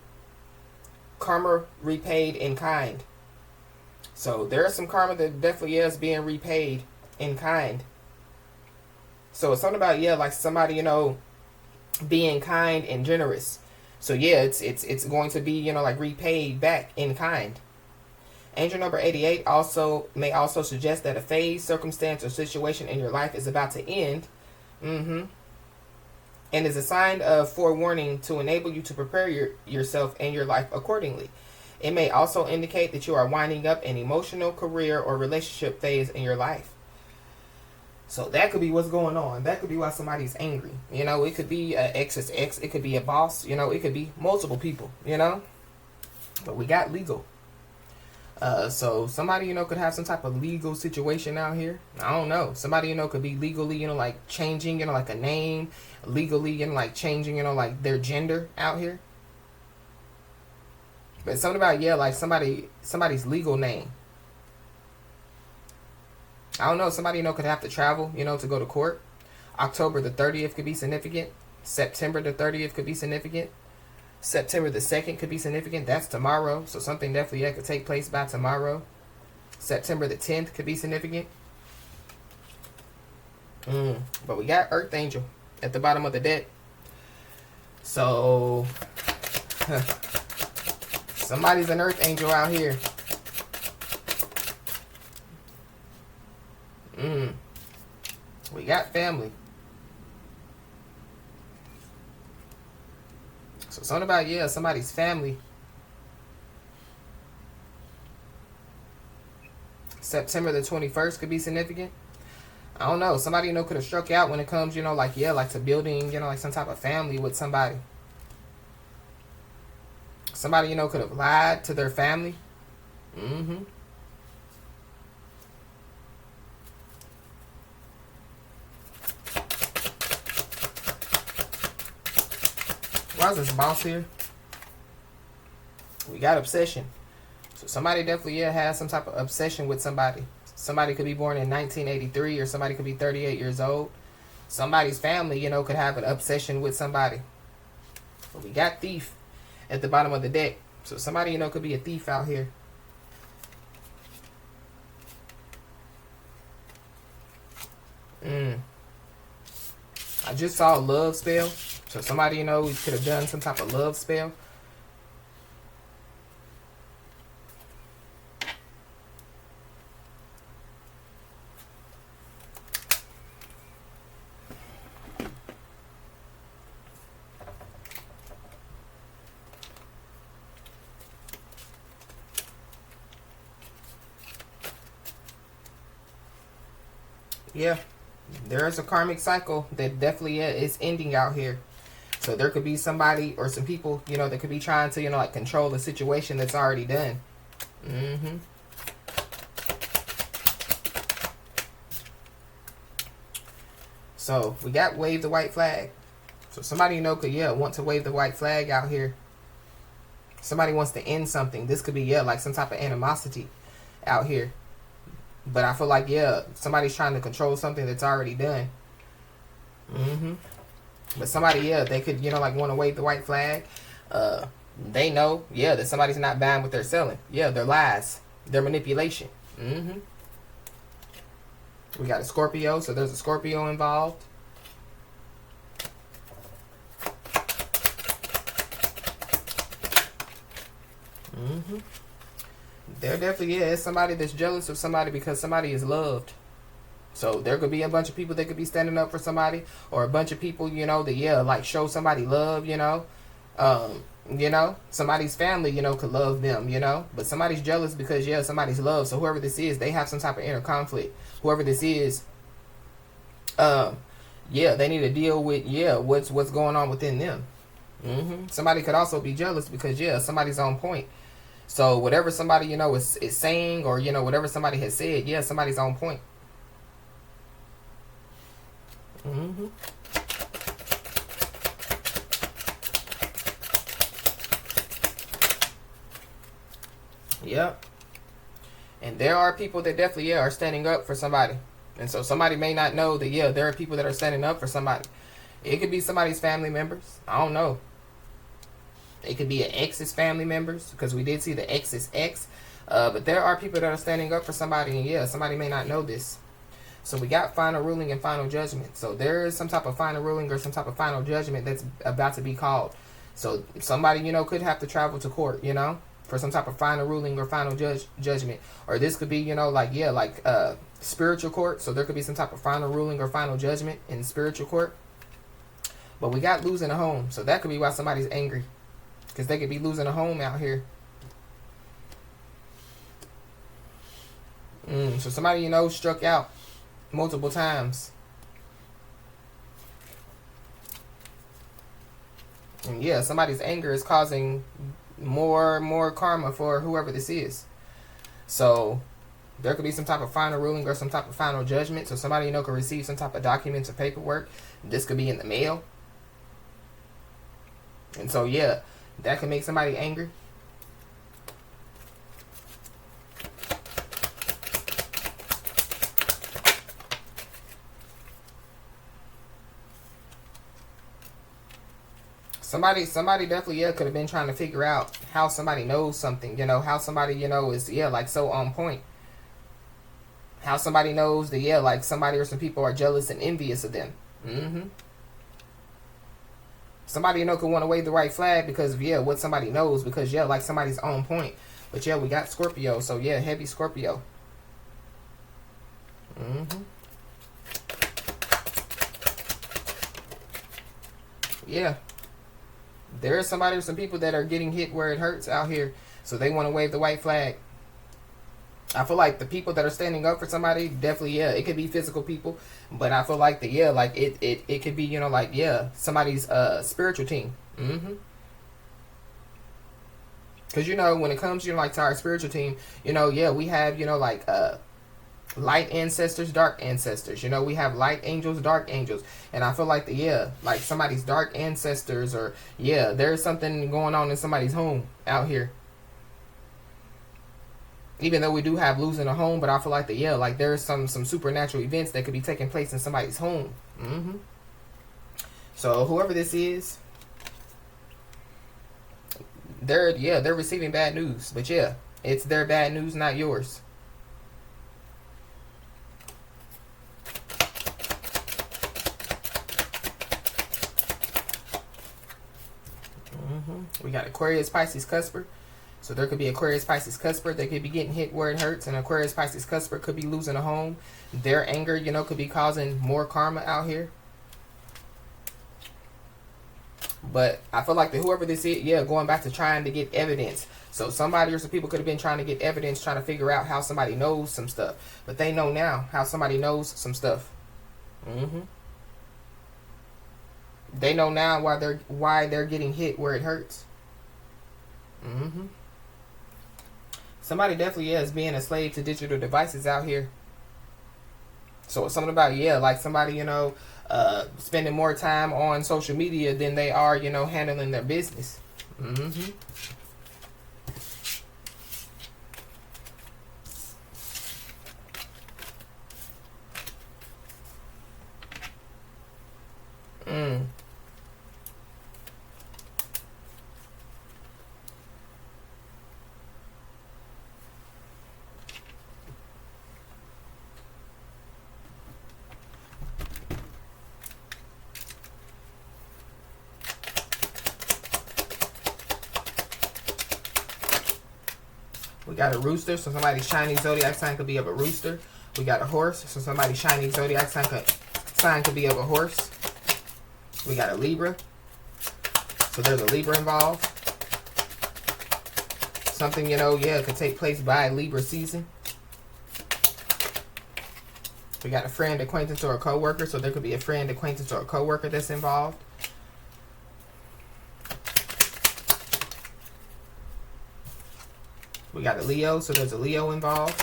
Karma repaid in kind. So there is some karma that definitely is being repaid in kind. So it's something about, yeah, like somebody, you know, being kind and generous. So yeah, it's going to be, you know, like repaid back in kind. Angel number 88 may also suggest that a phase, circumstance, or situation in your life is about to end. Mm-hmm. And is a sign of forewarning to enable you to prepare yourself and your life accordingly. It may also indicate that you are winding up an emotional, career, or relationship phase in your life. So that could be what's going on. That could be why somebody's angry. You know, it could be an ex's ex. It could be a boss. You know, it could be multiple people, you know. But we got legal. So somebody, you know, could have some type of legal situation out here. I don't know. Somebody, you know, could be legally, you know, like changing, you know, like a name. Legally, you know, like changing, you know, like their gender out here. But something about, yeah, like somebody's legal name. I don't know. Somebody, you know, could have to travel, you know, to go to court. October the 30th could be significant. September the 30th could be significant. September the 2nd could be significant. That's tomorrow. So something definitely that could take place by tomorrow. September the 10th could be significant. But we got Earth Angel at the bottom of the deck. So somebody's an Earth Angel out here. We got family. So something about, yeah, somebody's family. September the 21st could be significant. I don't know. Somebody, you know, could have struck out when it comes, you know, like, yeah, like to building, you know, like some type of family with somebody. Somebody, you know, could have lied to their family. Why is this boss here? We got obsession. So somebody definitely, yeah, has some type of obsession with somebody. Somebody could be born in 1983, or somebody could be 38 years old. Somebody's family, you know, could have an obsession with somebody. But we got thief at the bottom of the deck. So somebody, you know, could be a thief out here. I just saw a love spell. So somebody, you know, could have done some type of love spell. Yeah, there is a karmic cycle that definitely is ending out here. So there could be somebody or some people, you know, that could be trying to, you know, like control the situation that's already done. So we got wave the white flag. So somebody, you know, could, yeah, want to wave the white flag out here. Somebody wants to end something. This could be, yeah, like some type of animosity out here. But I feel like, yeah, somebody's trying to control something that's already done. But somebody, yeah, they could, you know, like want to wave the white flag. They know, yeah, that somebody's not buying what they're selling. Yeah, their lies, their manipulation. We got a Scorpio, so there's a Scorpio involved. There definitely is somebody that's jealous of somebody because somebody is loved. So there could be a bunch of people that could be standing up for somebody, or a bunch of people, you know, that, yeah, like show somebody love, you know. You know, somebody's family, you know, could love them, you know. But somebody's jealous because, yeah, somebody's loved. So whoever this is, they have some type of inner conflict. Whoever this is, yeah, they need to deal with, yeah, what's going on within them. Somebody could also be jealous because, yeah, somebody's on point. So whatever somebody, you know, is saying, or, you know, whatever somebody has said, yeah, somebody's on point. Yep. And there are people that definitely, yeah, are standing up for somebody. And so somebody may not know that, yeah, there are people that are standing up for somebody. It could be somebody's family members. I don't know. It could be an ex's family members, because we did see the ex's ex. But there are people that are standing up for somebody, and yeah, somebody may not know this. So we got final ruling and final judgment. So there is some type of final ruling or some type of final judgment that's about to be called. So somebody, you know, could have to travel to court, you know, for some type of final ruling or final judgment. Or this could be, you know, like, yeah, like spiritual court. So there could be some type of final ruling or final judgment in spiritual court. But we got losing a home. So that could be why somebody's angry. Because they could be losing a home out here. So somebody, you know, struck out multiple times. And yeah, somebody's anger is causing more karma for whoever this is. So there could be some type of final ruling or some type of final judgment. So somebody, you know, could receive some type of documents or paperwork. This could be in the mail. And so, yeah, that can make somebody angry. Somebody definitely, yeah, could have been trying to figure out how somebody knows something, you know, how somebody, you know, is, yeah, like so on point. How somebody knows that, yeah, like somebody or some people are jealous and envious of them. Somebody, you know, could want to wave the right flag because of, yeah, what somebody knows, because, yeah, like somebody's on point. But, yeah, we got Scorpio, so, yeah, heavy Scorpio. Yeah. There is somebody or some people that are getting hit where it hurts out here, so they want to wave the white flag. I feel like the people that are standing up for somebody, definitely, yeah, it could be physical people, but I feel like the, yeah, like it could be, you know, like, yeah, somebody's spiritual team. Because, you know, when it comes, you know, like to our spiritual team, you know, yeah, we have, you know, like Light ancestors, dark ancestors. You know, we have light angels, dark angels. And I feel like, like somebody's dark ancestors, or, there's something going on in somebody's home out here. Even though we do have losing a home, but I feel like like there's some supernatural events that could be taking place in somebody's home. So whoever this is, they're receiving bad news. But it's their bad news, not yours. We got Aquarius, Pisces, Cusper. So there could be Aquarius, Pisces, Cusper. They could be getting hit where it hurts. And Aquarius, Pisces, Cusper could be losing a home. Their anger, could be causing more karma out here. But I feel like whoever this is, going back to trying to get evidence. So somebody or some people could have been trying to get evidence, trying to figure out how somebody knows some stuff. But they know now how somebody knows some stuff. They know now why they're getting hit where it hurts. Somebody definitely is being a slave to digital devices out here. So it's something about, like somebody, spending more time on social media than they are, handling their business. We got a rooster, so somebody's Chinese zodiac sign could be of a rooster. We got a horse, so somebody's Chinese zodiac sign could be of a horse. We got a Libra, so there's a Libra involved. Something, could take place by Libra season. We got a friend, acquaintance, or a co-worker, so there could be a friend, acquaintance, or a co-worker that's involved. We got a Leo, so there's a Leo involved.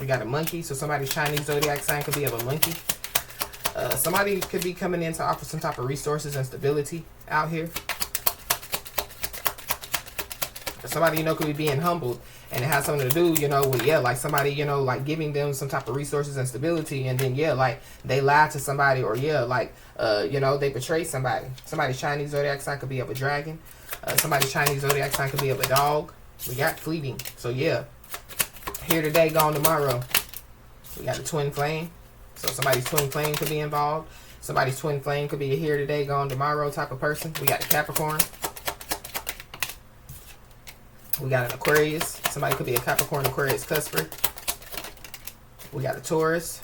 We got a monkey, so somebody's Chinese zodiac sign could be of a monkey. Somebody could be coming in to offer some type of resources and stability out here. Somebody, could be being humbled, and it has something to do, with, like somebody, like giving them some type of resources and stability, and then, like they lie to somebody, or, they betray somebody. Somebody's Chinese zodiac sign could be of a dragon. Somebody's Chinese zodiac sign could be of a dog. We got fleeting. So, here today, gone tomorrow. We got a twin flame. So, somebody's twin flame could be involved. Somebody's twin flame could be a here today, gone tomorrow type of person. We got a Capricorn. We got an Aquarius. Somebody could be a Capricorn, Aquarius, Cusper. We got a Taurus.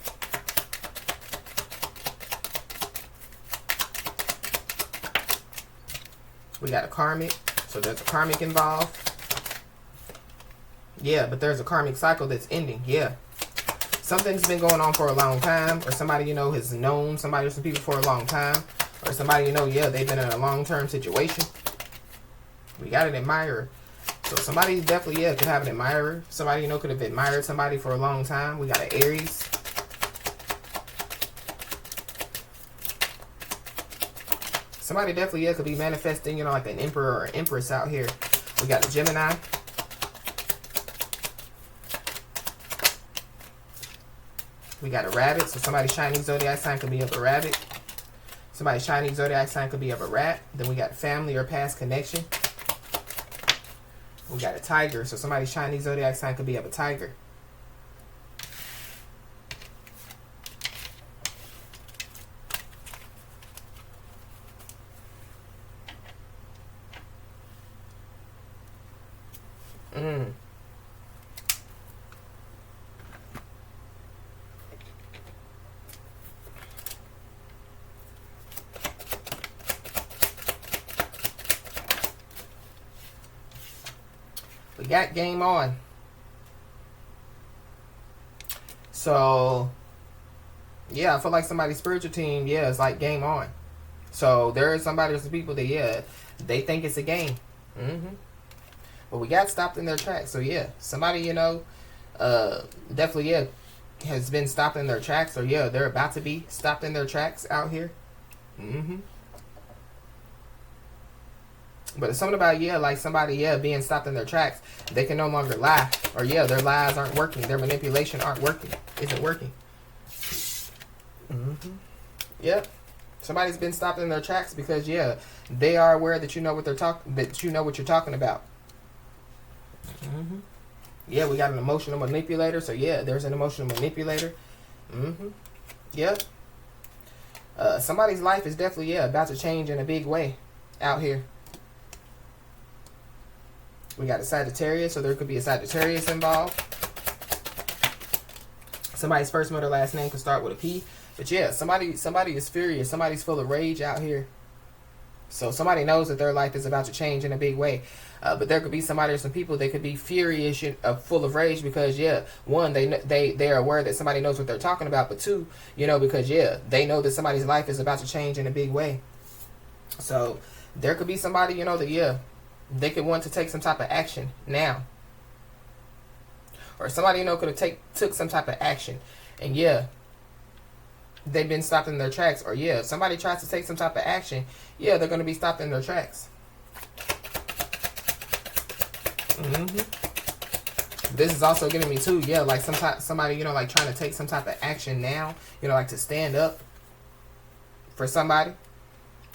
We got a Karmic. So there's a Karmic involved. But there's a Karmic cycle that's ending. Something's been going on for a long time. Or somebody, has known somebody or some people for a long time. Or somebody, they've been in a long-term situation. We got an admirer. So somebody definitely, could have an admirer. Somebody, could have admired somebody for a long time. We got an Aries. Somebody definitely, could be manifesting, like an emperor or empress out here. We got a Gemini. We got a rabbit. So somebody's Chinese zodiac sign could be of a rabbit. Somebody's Chinese zodiac sign could be of a rat. Then we got family or past connection. We got a tiger, so somebody's Chinese zodiac sign could be of a tiger. We got game on. So, I feel like somebody's spiritual team, is like game on. So, there is somebody or some people that, they think it's a game. But we got stopped in their tracks. So yeah, somebody, you know, definitely, yeah, has been stopped in their tracks. Or yeah, they're about to be stopped in their tracks out here. But it's something about, yeah, like somebody, yeah, being stopped in their tracks. They can no longer lie. Or yeah, their lies aren't working. Their manipulation isn't working. Yep. Somebody's been stopped in their tracks because, yeah, they are aware that you know what you're talking about. Yeah, we got an emotional manipulator. So yeah, there's an emotional manipulator. Yep. Somebody's life is definitely, yeah, about to change in a big way out here. We got a Sagittarius, so there could be a Sagittarius involved. Somebody's first, middle, last name could start with a P. But yeah, somebody is furious. Somebody's full of rage out here. So somebody knows that their life is about to change in a big way. But there could be somebody or some people, they could be furious, full of rage because, yeah, one, they are aware that somebody knows what they're talking about. But two, you know, because, yeah, they know that somebody's life is about to change in a big way. So there could be somebody, you know, that, yeah, they could want to take some type of action now. Or somebody, you know, could have took some type of action. And yeah, they've been stopped in their tracks. Or yeah, if somebody tries to take some type of action, yeah, they're going to be stopped in their tracks. This is also giving me too, yeah, like somebody, you know, like trying to take some type of action now, you know, like to stand up for somebody.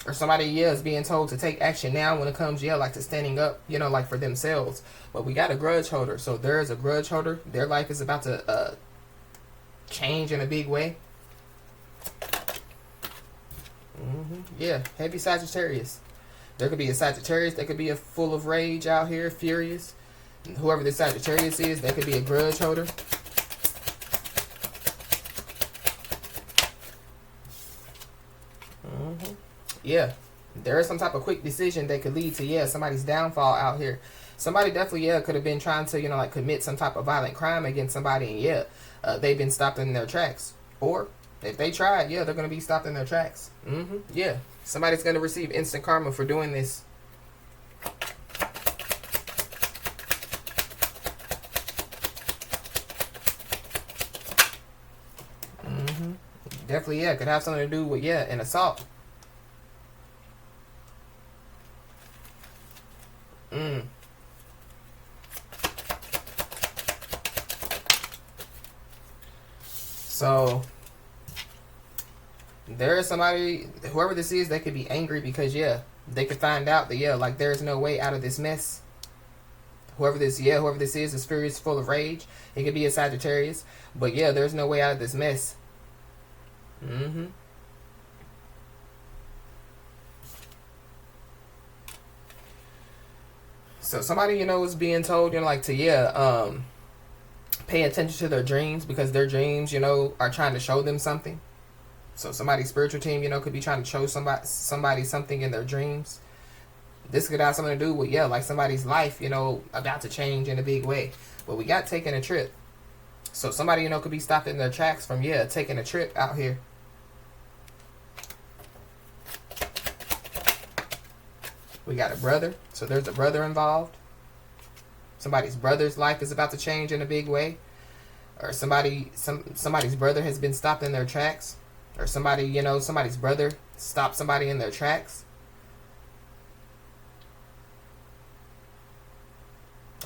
Or somebody, yeah, is being told to take action now when it comes, yeah, like to standing up, you know, like for themselves. But we got a grudge holder. So there is a grudge holder. Their life is about to change in a big way. Yeah, heavy Sagittarius. There could be a Sagittarius. They could be full of rage out here, furious. Whoever this Sagittarius is, they could be a grudge holder. Yeah, there is some type of quick decision that could lead to, yeah, somebody's downfall out here. Somebody definitely, yeah, could have been trying to, you know, like commit some type of violent crime against somebody, and yeah, they've been stopped in their tracks. Or if they tried, yeah, they're going to be stopped in their tracks. Yeah, somebody's going to receive instant karma for doing this. Definitely, yeah, could have something to do with, yeah, an assault. So there is somebody, whoever this is, they could be angry because, yeah, they could find out that, yeah, like there's no way out of this mess. Whoever this is furious, full of rage. It could be a Sagittarius, but yeah, there's no way out of this mess. So somebody, you know, is being told, you know, like to, yeah, pay attention to their dreams because their dreams, you know, are trying to show them something. So somebody's spiritual team, you know, could be trying to show somebody something in their dreams. This could have something to do with, yeah, like somebody's life, you know, about to change in a big way. But we got taking a trip. So somebody, you know, could be stopped in their tracks from, yeah, taking a trip out here. We got a brother. So there's a brother involved. Somebody's brother's life is about to change in a big way. Or somebody's brother has been stopped in their tracks. Or somebody, you know, somebody's brother stopped somebody in their tracks.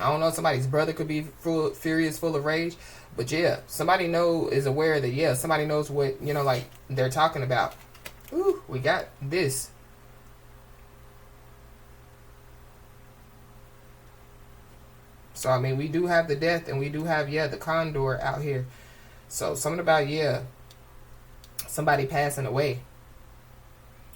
I don't know, somebody's brother could be furious, full of rage. But yeah, somebody is aware that, yeah, somebody knows what, you know, like they're talking about. Ooh, we got this. So, I mean, we do have the death and we do have, yeah, the condor out here. So, something about, yeah, somebody passing away.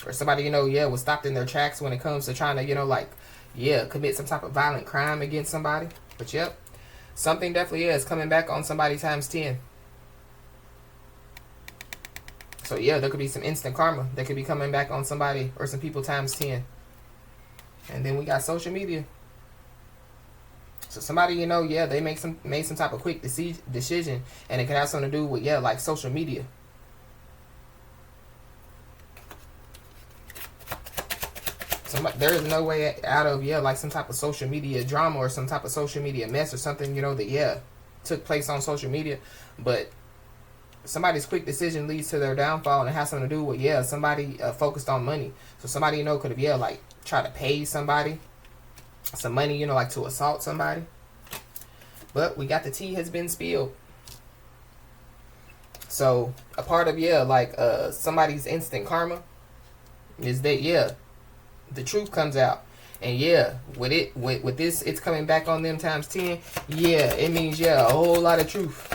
Or somebody, you know, yeah, was stopped in their tracks when it comes to trying to, you know, like, yeah, commit some type of violent crime against somebody. But, yep, something definitely is coming back on somebody times 10. So, yeah, there could be some instant karma that could be coming back on somebody or some people times 10. And then we got social media. So somebody, you know, yeah, they made some type of quick decision, and it could have something to do with, yeah, like social media. there is no way out of, yeah, like some type of social media drama or some type of social media mess or something, you know, that, yeah, took place on social media. But somebody's quick decision leads to their downfall, and it has something to do with, yeah, somebody focused on money. So somebody, you know, could have, yeah, like try to pay somebody some money, you know, like to assault somebody. But we got the tea has been spilled. So a part of, yeah, like somebody's instant karma is that, yeah, the truth comes out. And yeah, with this, it's coming back on them times 10. Yeah, it means, yeah, a whole lot of truth.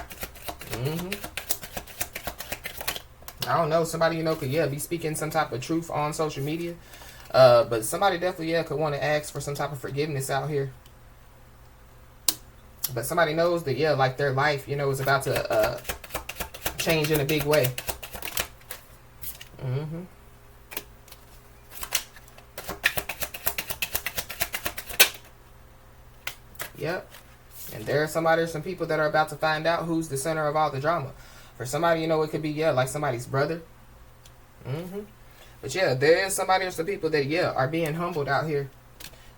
I don't know, somebody, you know, could, yeah, be speaking some type of truth on social media. But somebody definitely, yeah, could want to ask for some type of forgiveness out here. But somebody knows that, yeah, like their life, you know, is about to change in a big way. Yep. And there are somebody or some people that are about to find out who's the center of all the drama. For somebody, you know, it could be, yeah, like somebody's brother. But yeah, there is somebody or some people that, yeah, are being humbled out here.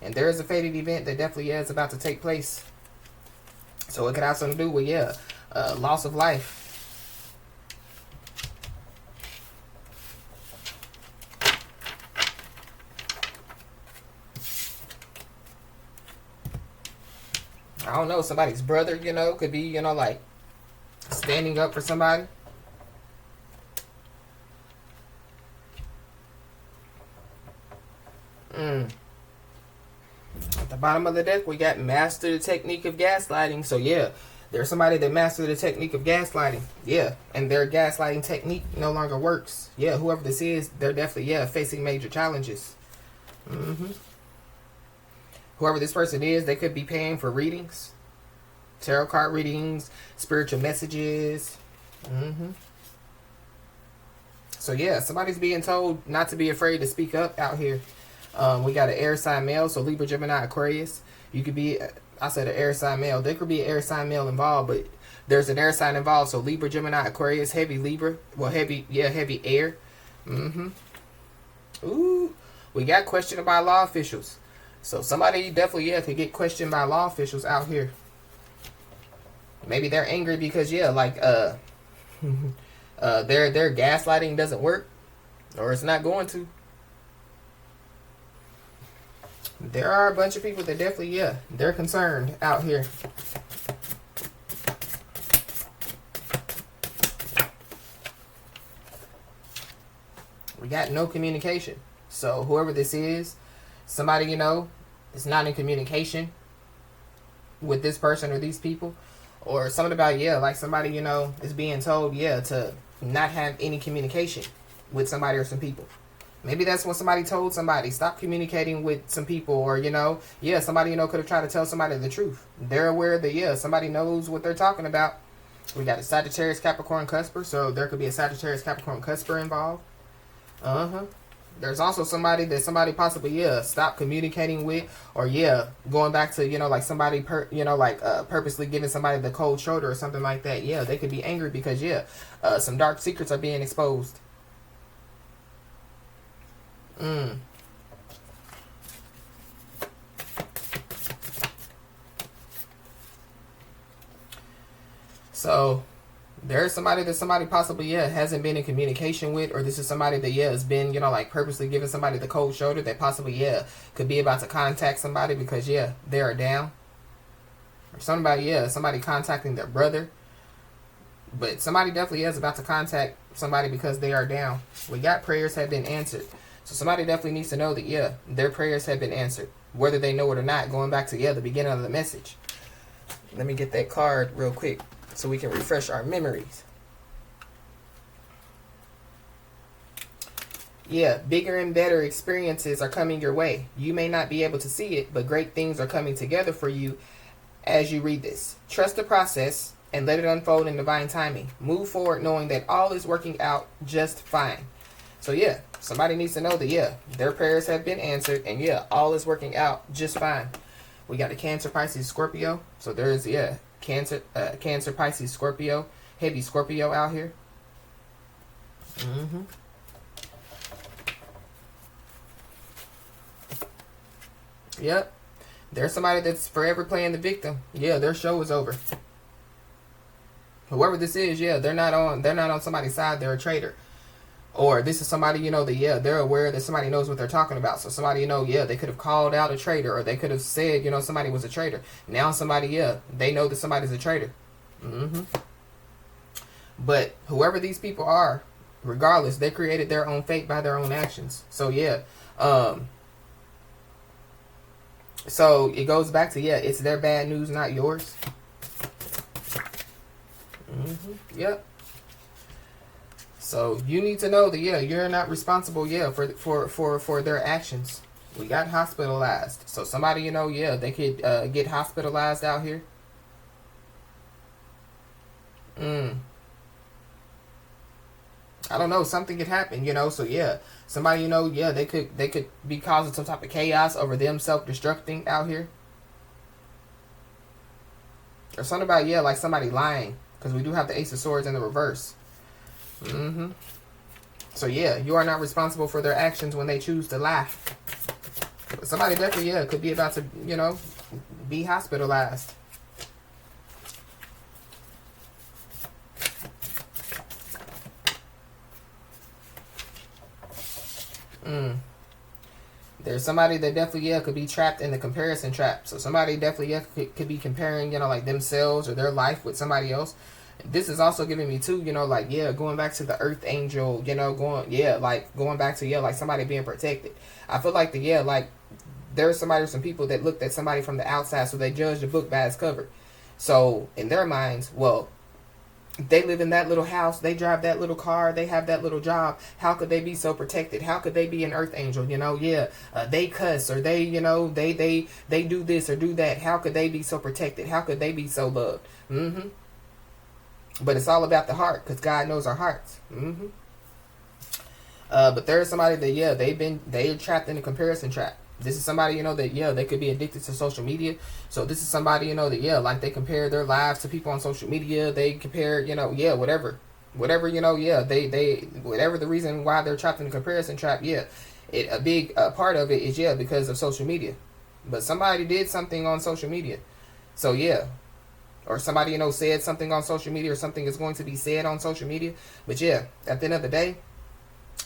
And there is a fated event that definitely, yeah, is about to take place. So it could have something to do with, yeah, loss of life. I don't know, somebody's brother, you know, could be, you know, like standing up for somebody. At the bottom of the deck, we got master the technique of gaslighting. So yeah, there's somebody that mastered the technique of gaslighting. Yeah, and their gaslighting technique no longer works. Yeah, whoever this is, they're definitely, yeah, facing major challenges. Whoever this person is, they could be paying for readings, tarot card readings, spiritual messages. So yeah, somebody's being told not to be afraid to speak up out here. We got an air sign male, so Libra, Gemini, Aquarius. You could be, I said an air sign male. There could be an air sign male involved, but there's an air sign involved. So Libra, Gemini, Aquarius, heavy Libra. Well, heavy air. Ooh, we got questioned by law officials. So somebody definitely, yeah, could get questioned by law officials out here. Maybe they're angry because, yeah, like their gaslighting doesn't work, or it's not going to. There are a bunch of people that definitely, yeah, they're concerned out here. We got no communication. So whoever this is, somebody, you know, is not in communication with this person or these people. Or something about, yeah, like somebody, you know, is being told, yeah, to not have any communication with somebody or some people. Maybe that's when somebody told somebody, stop communicating with some people. Or, you know, yeah, somebody, you know, could have tried to tell somebody the truth. They're aware that, yeah, somebody knows what they're talking about. We got a Sagittarius, Capricorn, Cusper. So there could be a Sagittarius, Capricorn, Cusper involved. There's also somebody that somebody possibly, yeah, stopped communicating with. Or, yeah, going back to, you know, like somebody, purposely giving somebody the cold shoulder or something like that. Yeah, they could be angry because, yeah, some dark secrets are being exposed. So there's somebody that somebody possibly, yeah, hasn't been in communication with, or this is somebody that, yeah, has been, you know, like purposely giving somebody the cold shoulder that possibly, yeah, could be about to contact somebody because, yeah, they are down. Or somebody, yeah, somebody contacting their brother. But somebody definitely is about to contact somebody because they are down. We got prayers have been answered. So somebody definitely needs to know that, yeah, their prayers have been answered. Whether they know it or not, going back to, yeah, the beginning of the message. Let me get that card real quick so we can refresh our memories. Yeah, bigger and better experiences are coming your way. You may not be able to see it, but great things are coming together for you as you read this. Trust the process and let it unfold in divine timing. Move forward knowing that all is working out just fine. So yeah, somebody needs to know that, yeah, their prayers have been answered and, yeah, all is working out just fine. We got a Cancer, Pisces, Scorpio. So there's, yeah, Cancer, Pisces, Scorpio, heavy Scorpio out here. Yep. There's somebody that's forever playing the victim. Yeah, their show is over. Whoever this is, yeah, they're not on somebody's side, they're a traitor. Or this is somebody, that, yeah, they're aware that somebody knows what they're talking about. So somebody, yeah, they could have called out a traitor, or they could have said, somebody was a traitor. Now somebody, yeah, they know that somebody's a traitor. But whoever these people are, regardless, they created their own fate by their own actions. So yeah, so it goes back to, yeah, it's their bad news, not yours. Yep. So you need to know that, yeah, you're not responsible, yeah, for their actions. We got hospitalized. So somebody, yeah, they could get hospitalized out here. I don't know, something could happen, so yeah, somebody, yeah, they could be causing some type of chaos over them self-destructing out here. Or something about, yeah, like somebody lying, because we do have the Ace of Swords in the reverse. So yeah, you are not responsible for their actions when they choose to lie. But somebody definitely, yeah, could be about to, be hospitalized. There's somebody that definitely, yeah, could be trapped in the comparison trap. So somebody definitely, yeah, could be comparing, like themselves or their life with somebody else. This is also giving me too, like, yeah, going back to the earth angel, going back to, yeah, like somebody being protected. I feel like like there's somebody or some people that looked at somebody from the outside, so they judged the book by its cover. So in their minds, well, they live in that little house, they drive that little car, they have that little job. How could they be so protected? How could they be an earth angel? They cuss, or they, they do this or do that. How could they be so protected? How could they be so loved? But it's all about the heart, because God knows our hearts. But there's somebody that, yeah, they're trapped in a comparison trap. This is somebody, that, yeah, they could be addicted to social media. So this is somebody, that, yeah, like they compare their lives to people on social media. They compare, yeah, whatever, yeah, they whatever the reason why they're trapped in the comparison trap. Yeah, a big part of it is, yeah, because of social media. But somebody did something on social media. So yeah, or somebody, said something on social media, or something is going to be said on social media. But yeah, at the end of the day,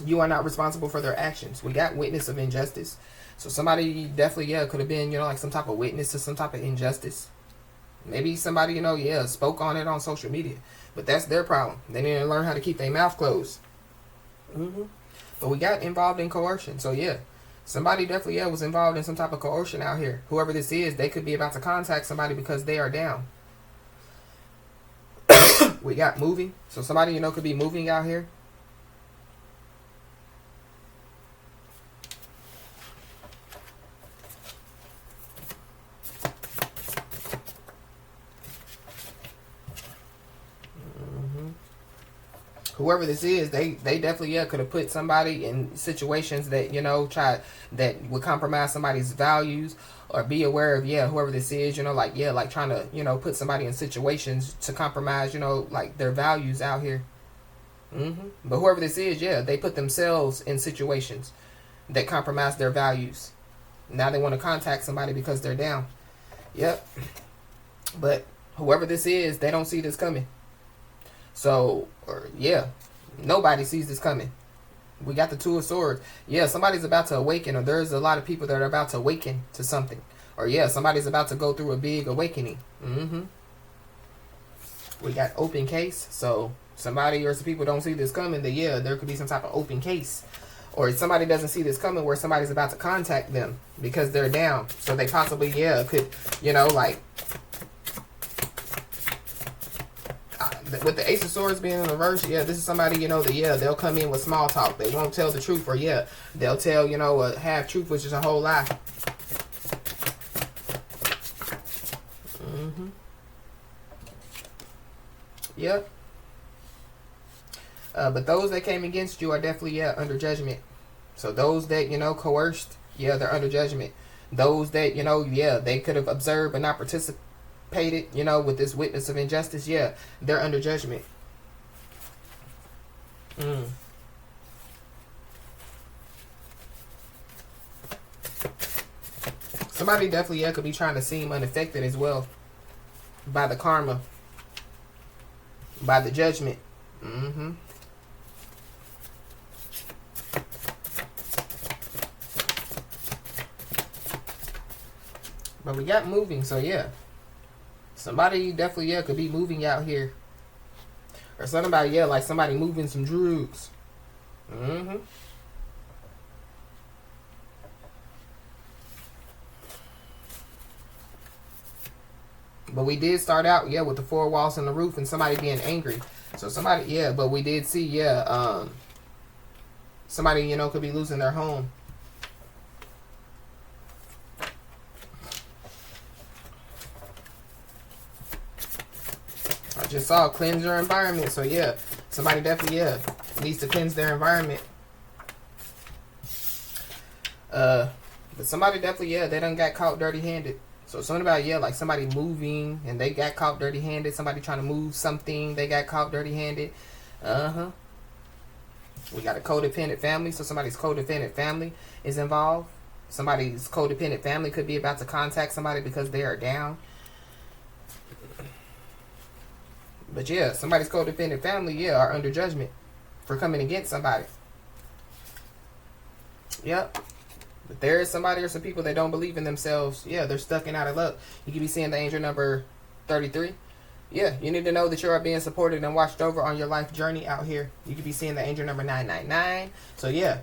you are not responsible for their actions. We got witness of injustice. So somebody definitely, yeah, could have been, like some type of witness to some type of injustice. Maybe somebody, yeah, spoke on it on social media. But that's their problem. They need to learn how to keep their mouth closed. But we got involved in coercion. So yeah, somebody definitely, yeah, was involved in some type of coercion out here. Whoever this is, they could be about to contact somebody because they are down. We got moving. So somebody, could be moving out here. Whoever this is, they definitely, yeah, could have put somebody in situations that, that would compromise somebody's values, or be aware of, yeah, whoever this is, like, yeah, like trying to, put somebody in situations to compromise, like their values out here. But whoever this is, yeah, they put themselves in situations that compromise their values. Now they want to contact somebody because they're down. Yep. But whoever this is, they don't see this coming. So, or yeah, nobody sees this coming. We got the Two of Swords. Yeah, somebody's about to awaken, or there's a lot of people that are about to awaken to something. Or yeah, somebody's about to go through a big awakening. We got open case. So somebody or some people don't see this coming, that yeah, there could be some type of open case. Or somebody doesn't see this coming, where somebody's about to contact them because they're down. So they possibly, yeah, could, like, with the Ace of Swords being in reverse, yeah, this is somebody, that, yeah, they'll come in with small talk. They won't tell the truth, or yeah, they'll tell, a half truth, which is a whole lie. Yep. But those that came against you are definitely, yeah, under judgment. So those that, coerced, yeah, they're under judgment. Those that, yeah, they could have observed but not participated, with this witness of injustice, yeah, they're under judgment. Somebody definitely, yeah, could be trying to seem unaffected as well by the karma, by the judgment. Mm-hmm. But we got moving, so yeah. Somebody definitely, yeah, could be moving out here. Or somebody, yeah, like somebody moving some drugs. Mm-hmm. But we did start out, yeah, with the four walls and the roof and somebody being angry. So somebody, yeah, but we did see, yeah, somebody, you know, could be losing their home. I just saw cleanse your environment. So yeah, somebody definitely, yeah, needs to cleanse their environment. But somebody definitely, yeah, they done got caught dirty-handed. So something about, yeah, like somebody moving and they got caught dirty-handed. Somebody trying to move something, they got caught dirty-handed. Uh-huh. We got a codependent family, so somebody's codependent family is involved. Somebody's codependent family could be about to contact somebody because they are down. But yeah, somebody's codependent family, yeah, are under judgment for coming against somebody. Yep. But there is somebody or some people that don't believe in themselves. Yeah, they're stuck and out of luck. You could be seeing the angel number 33. Yeah, you need to know that you are being supported and watched over on your life journey out here. You could be seeing the angel number 999. So yeah,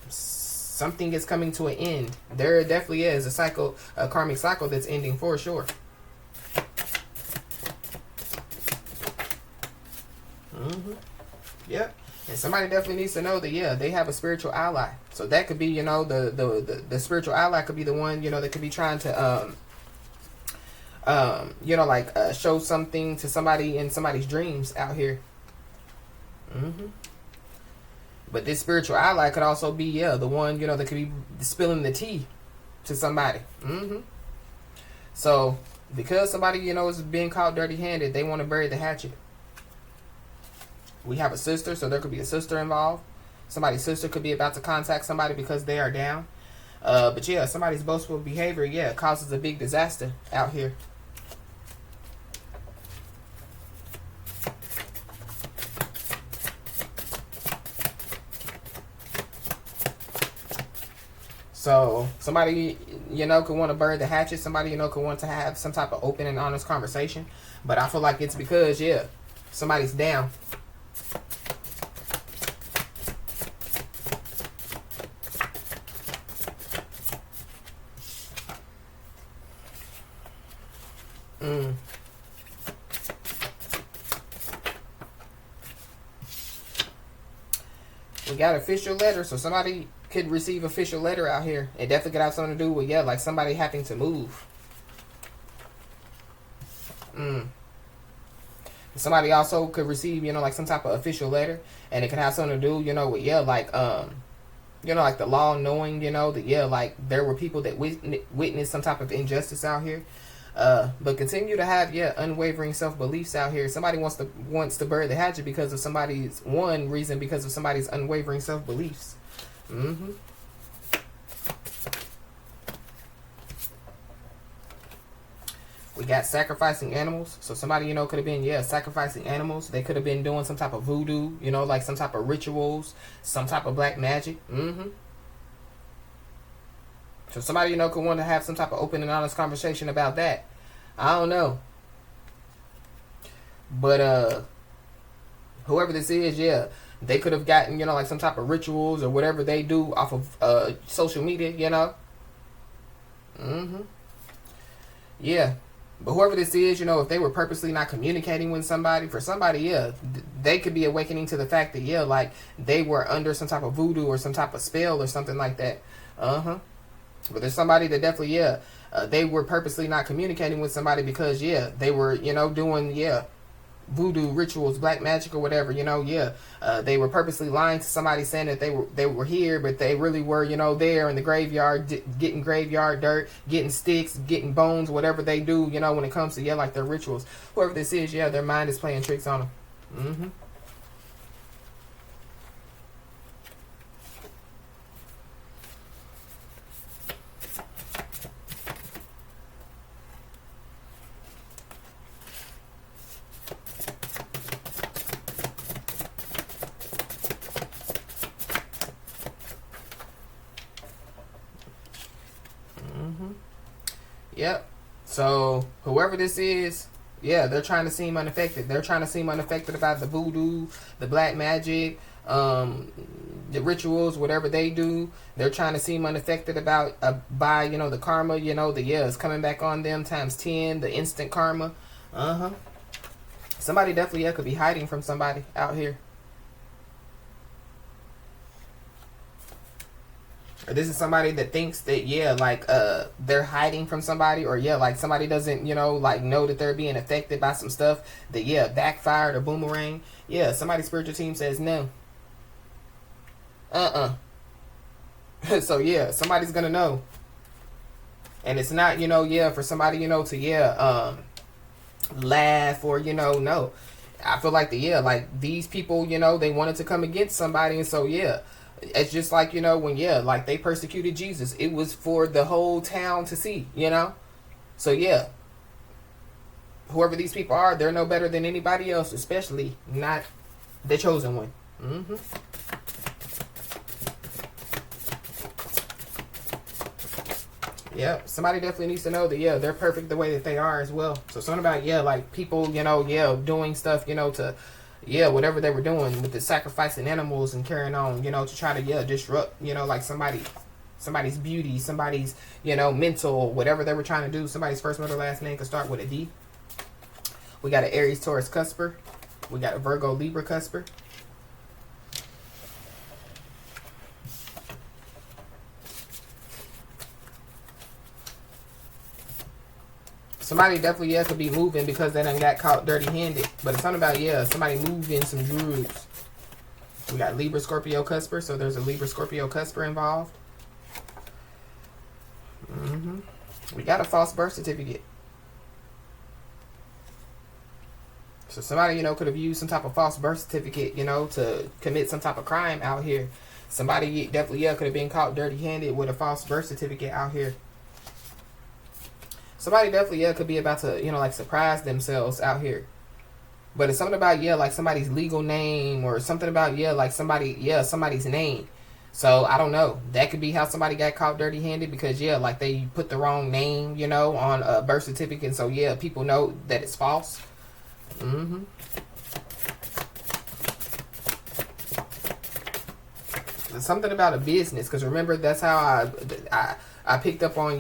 something is coming to an end. There definitely is a cycle, a karmic cycle that's ending for sure. Mm-hmm. Yep. And somebody definitely needs to know that, yeah, they have a spiritual ally. So that could be, you know, the spiritual ally could be the one, you know, that could be trying to, you know, like show something to somebody in somebody's dreams out here. Mm-hmm. But this spiritual ally could also be, yeah, the one, you know, that could be spilling the tea to somebody. Mm-hmm. So because somebody, you know, is being caught dirty-handed, they want to bury the hatchet. We have a sister, so there could be a sister involved. Somebody's sister could be about to contact somebody because they are down. But yeah, somebody's boastful behavior, yeah, causes a big disaster out here. So somebody, you know, could want to burn the hatchet. Somebody, you know, could want to have some type of open and honest conversation. But I feel like it's because, yeah, somebody's down. We got official letter, so somebody could receive official letter out here. It definitely could have something to do with, yeah, like somebody having to move. Somebody also could receive, you know, like some type of official letter, and it could have something to do, you know, with, yeah, like you know, like the law knowing, you know, that, yeah, like there were people that witnessed some type of injustice out here. But continue to have, yeah, unwavering self-beliefs out here. Somebody wants to bury the hatchet because of somebody's, one reason, because of somebody's unwavering self-beliefs. Mm-hmm. We got sacrificing animals. So somebody, you know, could have been, yeah, sacrificing animals. They could have been doing some type of voodoo, you know, like some type of rituals, some type of black magic. Mm-hmm. So somebody, you know, could want to have some type of open and honest conversation about that. I don't know. But whoever this is, yeah, they could have gotten, you know, like some type of rituals or whatever they do off of social media, you know. Mm-hmm. Yeah. But whoever this is, you know, if they were purposely not communicating with somebody, for somebody, yeah, they could be awakening to the fact that, yeah, like they were under some type of voodoo or some type of spell or something like that. Uh-huh. But there's somebody that definitely, yeah, they were purposely not communicating with somebody because, yeah, they were, you know, doing, yeah, voodoo rituals, black magic or whatever, you know, yeah. They were purposely lying to somebody saying that they were here, but they really were, you know, there in the graveyard, getting graveyard dirt, getting sticks, getting bones, whatever they do, you know, when it comes to, yeah, like their rituals. Whoever this is, yeah, their mind is playing tricks on them. Mm-hmm. So whoever this is, yeah, they're trying to seem unaffected. They're trying to seem unaffected about the voodoo, the black magic, the rituals, whatever they do. They're trying to seem unaffected about by the karma. It's coming back on them times 10. The instant karma. Somebody definitely could be hiding from somebody out here. Or this is somebody that thinks that they're hiding from somebody, or like somebody doesn't know that they're being affected by some stuff that backfired or boomerang. Somebody's spiritual team says no. So somebody's gonna know, and it's not for somebody to laugh or no. I feel like these people they wanted to come against somebody, and so it's just like when they persecuted Jesus, it was for the whole town to see, so whoever these people are, they're no better than anybody else, especially not the chosen one. Somebody definitely needs to know that they're perfect the way that they are as well. So something about people doing stuff to whatever they were doing with the sacrificing animals and carrying on to try to disrupt somebody's beauty, somebody's mental, whatever they were trying to do. Somebody's first, middle, last name could start with a D. We got an Aries, Taurus cusper. We got a Virgo, Libra cusper. Somebody definitely could be moving because they done got caught dirty-handed. But it's something about somebody moving some drugs. We got Libra, Scorpio cusper, so there's a Libra, Scorpio cusper involved. We got a false birth certificate. So somebody could have used some type of false birth certificate to commit some type of crime out here. Somebody definitely could have been caught dirty-handed with a false birth certificate out here. Somebody definitely could be about to surprise themselves out here. But it's something about somebody's legal name, or something about somebody's name. So I don't know. That could be how somebody got caught dirty-handed, because they put the wrong name on a birth certificate, and so people know that it's false. Something about a business, because remember that's how I picked up on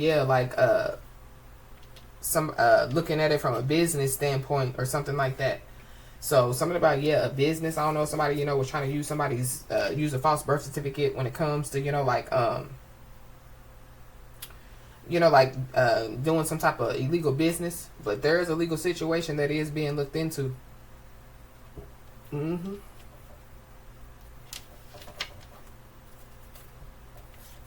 some looking at it from a business standpoint or something like that. So something about a business. I don't know, somebody was trying to use somebody's use a false birth certificate when it comes to doing some type of illegal business. But there is a legal situation that is being looked into.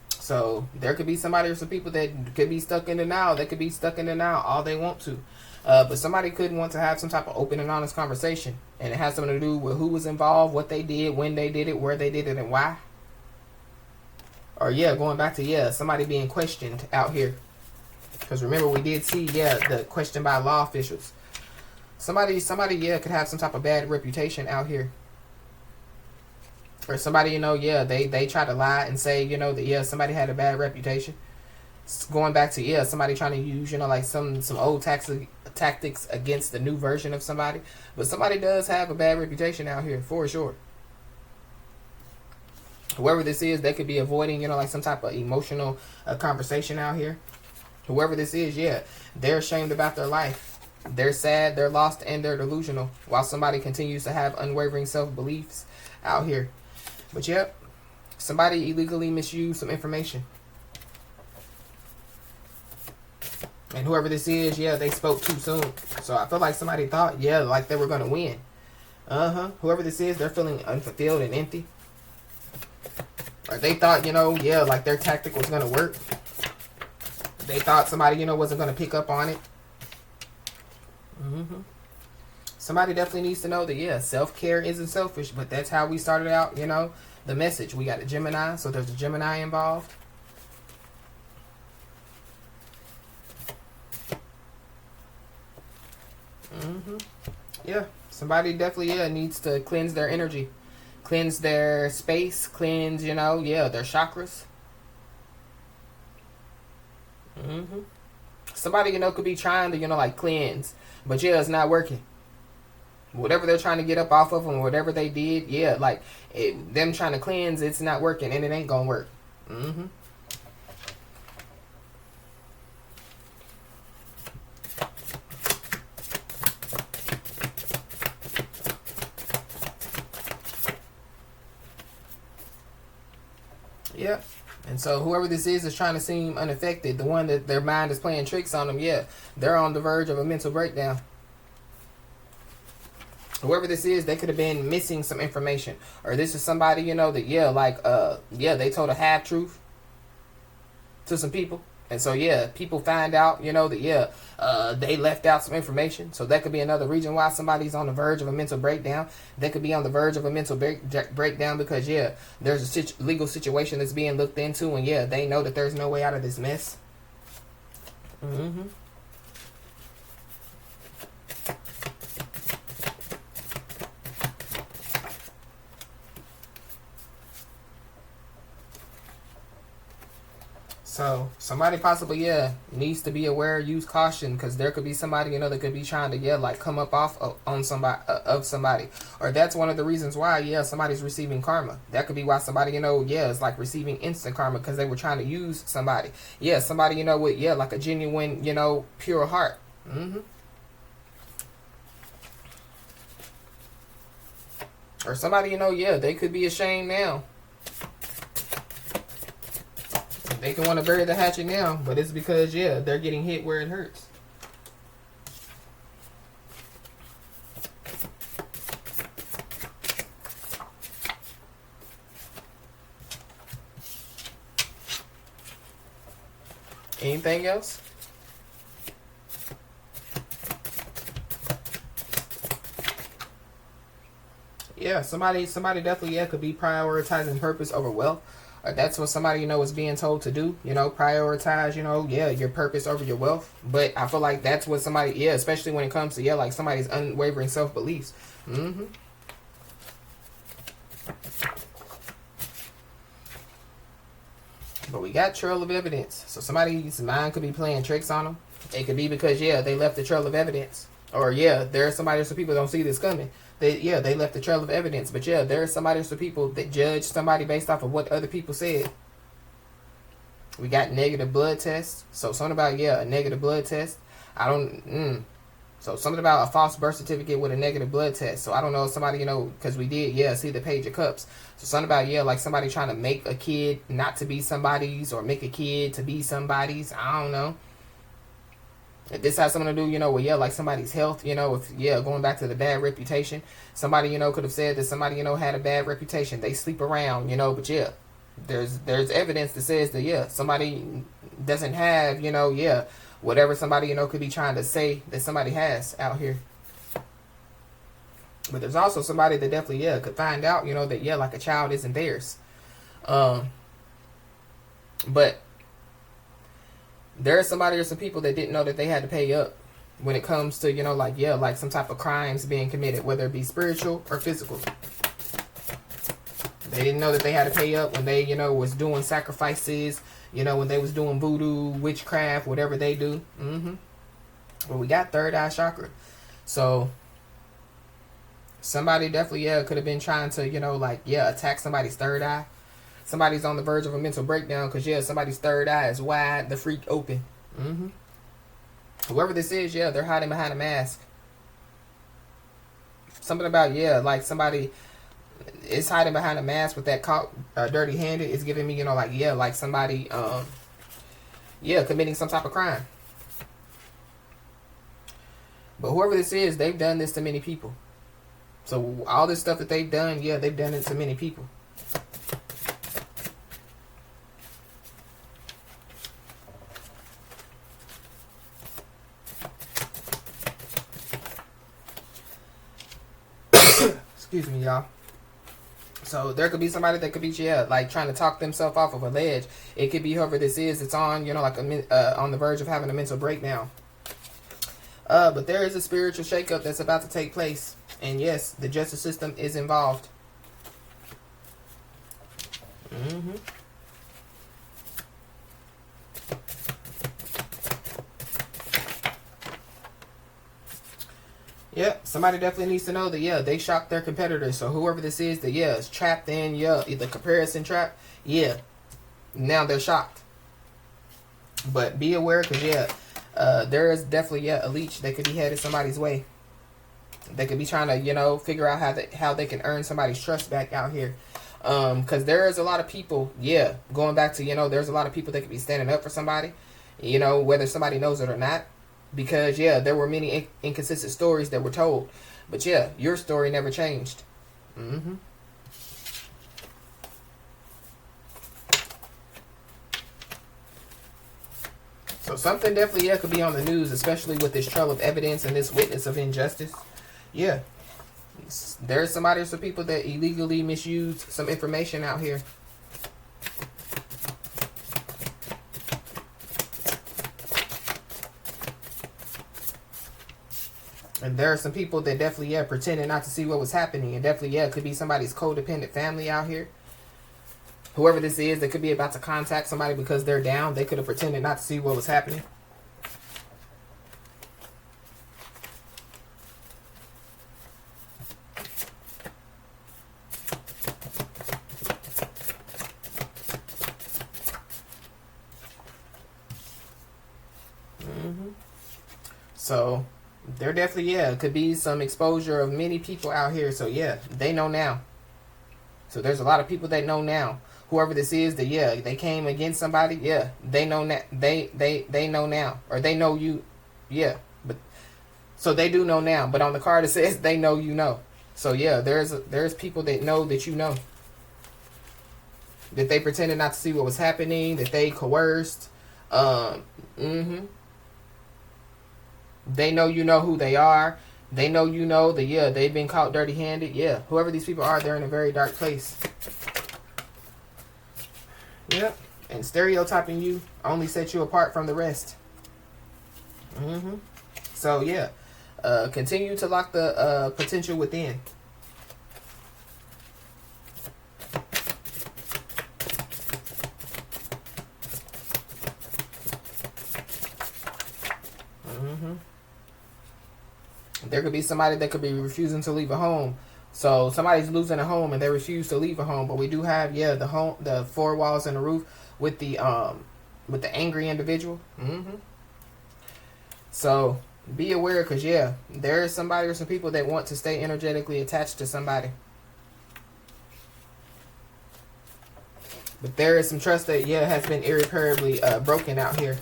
So there could be somebody or some people that could be stuck in denial. They could be stuck in denial all they want to. But somebody could want to have some type of open and honest conversation. And it has something to do with who was involved, what they did, when they did it, where they did it, and why. Or going back to somebody being questioned out here. Because remember, we did see the question by law officials. Somebody could have some type of bad reputation out here. Or somebody, they try to lie and say, that, somebody had a bad reputation. Going back to, somebody trying to use, some old tactics against the new version of somebody. But somebody does have a bad reputation out here, for sure. Whoever this is, they could be avoiding, some type of emotional conversation out here. Whoever this is, they're ashamed about their life. They're sad, they're lost, and they're delusional. While somebody continues to have unwavering self-beliefs out here. But somebody illegally misused some information. And whoever this is, they spoke too soon. So I feel like somebody thought, like they were going to win. Whoever this is, they're feeling unfulfilled and empty. Or they thought, like their tactic was going to work. They thought somebody, wasn't going to pick up on it. Somebody definitely needs to know that, self-care isn't selfish, but that's how we started out, the message. We got a Gemini, so there's a Gemini involved. Somebody definitely, needs to cleanse their energy. Cleanse their space, cleanse, their chakras. somebody, you know, could be trying to, you know, like cleanse, but yeah, it's not working. Whatever they're trying to get up off of them, whatever they did, yeah, like them trying to cleanse, it's not working, and it ain't gonna work. Yeah. And so whoever this is trying to seem unaffected, the one that their mind is playing tricks on them, yeah, they're on the verge of a mental breakdown. Whoever this is, they could have been missing some information. Or this is somebody, you know, that, yeah, like, yeah, they told a half-truth to some people. And so, yeah, people find out, you know, that, yeah, they left out some information. So that could be another reason why somebody's on the verge of a mental breakdown. They could be on the verge of a mental breakdown because, yeah, there's a legal situation that's being looked into. And, yeah, they know that there's no way out of this mess. So somebody possibly, yeah, needs to be aware, use caution, because there could be somebody, you know, that could be trying to, yeah, like come up off on somebody, of somebody. Or that's one of the reasons why, yeah, somebody's receiving karma. That could be why somebody, you know, yeah, is like receiving instant karma because they were trying to use somebody. Yeah, somebody, you know, with, yeah, like a genuine, you know, pure heart. Or somebody, you know, yeah, they could be ashamed now. They can want to bury the hatchet now, but it's because, yeah, they're getting hit where it hurts. Anything else? Yeah, somebody definitely, yeah, could be prioritizing purpose over wealth. That's what somebody, you know, is being told to do. You know, prioritize, you know, yeah, your purpose over your wealth. But I feel like that's what somebody, yeah, especially when it comes to, yeah, like somebody's unwavering self-beliefs. But we got trail of evidence. So somebody's mind could be playing tricks on them. It could be because, yeah, they left the trail of evidence. Or, yeah, there's somebody, some people don't see this coming. They left the trail of evidence. But, yeah, there's somebody, some people that judge somebody based off of what other people said. We got negative blood tests. So something about, yeah, a negative blood test. So something about a false birth certificate with a negative blood test. So I don't know if somebody, you know, because we did, yeah, see the Page of Cups. So something about, yeah, like somebody trying to make a kid not to be somebody's or make a kid to be somebody's. I don't know. If this has something to do, you know, with, yeah, like somebody's health, you know, if, yeah, going back to the bad reputation, somebody, you know, could have said that somebody, you know, had a bad reputation. They sleep around, you know, but, yeah, there's evidence that says that, yeah, somebody doesn't have, you know, yeah, whatever somebody, you know, could be trying to say that somebody has out here. But there's also somebody that definitely, yeah, could find out, you know, that, yeah, like a child isn't theirs. But there is somebody or some people that didn't know that they had to pay up when it comes to, you know, like, yeah, like some type of crimes being committed, whether it be spiritual or physical. They didn't know that they had to pay up when they, you know, was doing sacrifices, you know, when they was doing voodoo, witchcraft, whatever they do. But we got third eye chakra. So somebody definitely, yeah, could have been trying to, you know, like, yeah, attack somebody's third eye. Somebody's on the verge of a mental breakdown because, yeah, somebody's third eye is wide, the freak open. Whoever this is, yeah, they're hiding behind a mask. Something about, yeah, like somebody is hiding behind a mask with that caught dirty-handed. It's giving me, you know, like, yeah, like somebody, yeah, committing some type of crime. But whoever this is, they've done this to many people. So all this stuff that they've done, yeah, they've done it to many people. Excuse me, y'all. So there could be somebody that could be, yeah, like trying to talk themselves off of a ledge. It could be whoever this is. It's on, you know, like on the verge of having a mental breakdown. But there is a spiritual shakeup that's about to take place. And yes, the justice system is involved. Yep, somebody definitely needs to know that, yeah, they shocked their competitors. So whoever this is that, yeah, is trapped in, yeah, the comparison trap, yeah, now they're shocked. But be aware, because, yeah, there is definitely, yeah, a leech that could be headed somebody's way. They could be trying to, you know, figure out how they can earn somebody's trust back out here. Because there is a lot of people, yeah, going back to, you know, there's a lot of people that could be standing up for somebody, you know, whether somebody knows it or not. Because, yeah, there were many inconsistent stories that were told. But, yeah, your story never changed. So something definitely, yeah, could be on the news, especially with this trail of evidence and this witness of injustice. Yeah. There's somebody or some people that illegally misused some information out here. And there are some people that definitely, yeah, pretended not to see what was happening. And definitely, yeah, it could be somebody's codependent family out here. Whoever this is, they could be about to contact somebody because they're down. They could have pretended not to see what was happening. So there definitely, yeah, could be some exposure of many people out here. So yeah, they know now. So there's a lot of people that know now. Whoever this is, that, yeah, they came against somebody, yeah, they know now. They know now, or they know you, yeah. But so they do know now. But on the card it says they know you know. So yeah, there's people that know that you know. That they pretended not to see what was happening. That they coerced. They know you know who they are. They know you know that, yeah, they've been caught dirty-handed. Yeah, whoever these people are, they're in a very dark place. Yep. And stereotyping you only sets you apart from the rest. So, yeah. Continue to lock the potential within. There could be somebody that could be refusing to leave a home. So somebody's losing a home and they refuse to leave a home. But we do have, yeah, the four walls and the roof with the angry individual. So be aware, because, yeah, there is somebody or some people that want to stay energetically attached to somebody. But there is some trust that, yeah, has been irreparably broken out here.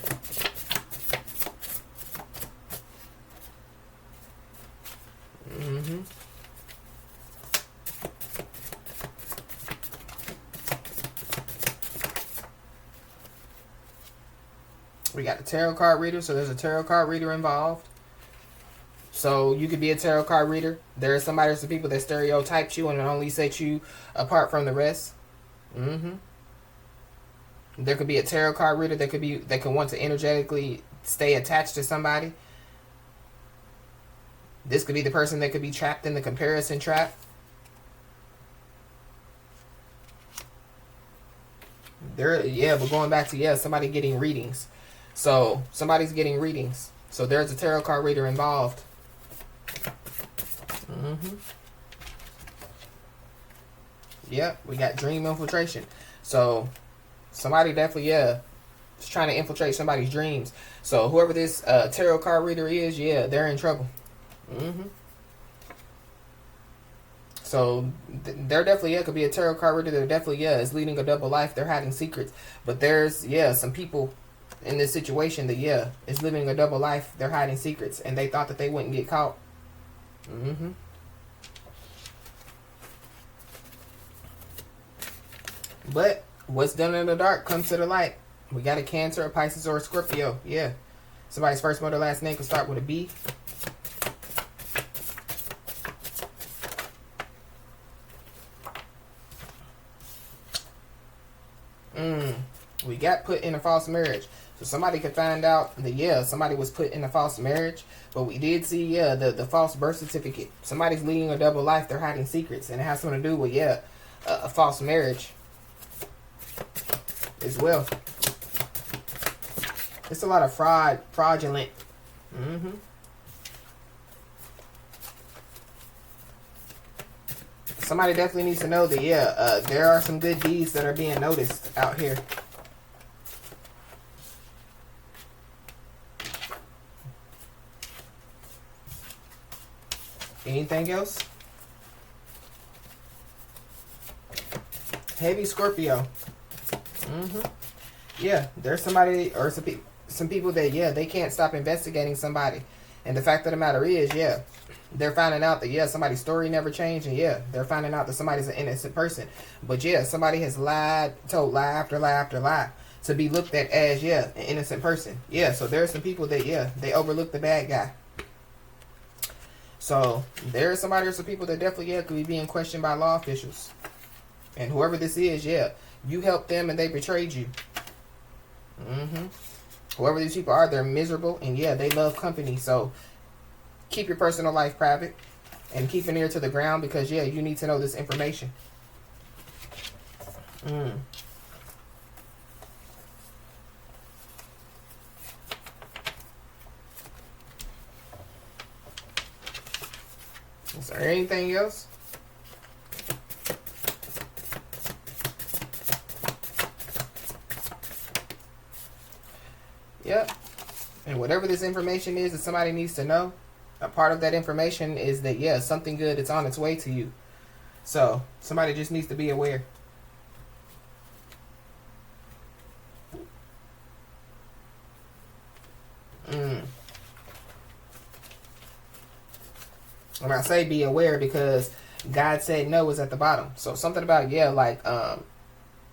We got the tarot card reader, so there's a tarot card reader involved. So you could be a tarot card reader. There are somebody or some people that stereotyped you and only set you apart from the rest. There could be a tarot card reader that could want to energetically stay attached to somebody. This could be the person that could be trapped in the comparison trap. But going back to, yeah, somebody getting readings. So somebody's getting readings. So there's a tarot card reader involved. Yep, we got dream infiltration. So somebody definitely, yeah, is trying to infiltrate somebody's dreams. So whoever this tarot card reader is, yeah, they're in trouble. So there definitely, yeah, could be a tarot card reader that definitely, yeah, is leading a double life. They're hiding secrets. But there's, yeah, some people in this situation that, yeah, is living a double life. They're hiding secrets, and they thought that they wouldn't get caught. But what's done in the dark comes to the light. We got a Cancer, a Pisces, or a Scorpio. Yeah. Somebody's first, mother, last name can start with a B. We got put in a false marriage. So somebody could find out that, yeah, somebody was put in a false marriage. But we did see, yeah, the false birth certificate. Somebody's leading a double life. They're hiding secrets. And it has something to do with, yeah, a false marriage as well. It's a lot of fraudulent. somebody definitely needs to know that, yeah, there are some good deeds that are being noticed out here. Anything else? Heavy Scorpio. Yeah, there's somebody or some people that, yeah, they can't stop investigating somebody. And the fact of the matter is, yeah, they're finding out that, yeah, somebody's story never changed. And, yeah, they're finding out that somebody's an innocent person. But, yeah, somebody has lied, told lie after lie after lie to be looked at as, yeah, an innocent person. Yeah, so there's some people that, yeah, they overlook the bad guy. So there's somebody or some people that definitely, yeah, could be being questioned by law officials. And whoever this is, yeah, you helped them and they betrayed you. Whoever these people are, they're miserable. And, yeah, they love company. So keep your personal life private. And keep an ear to the ground because, yeah, you need to know this information. Is there anything else? Yep. And whatever this information is that somebody needs to know, a part of that information is that, yeah, something good is on its way to you. So somebody just needs to be aware. And I say be aware because God said no is at the bottom. So something about, yeah, like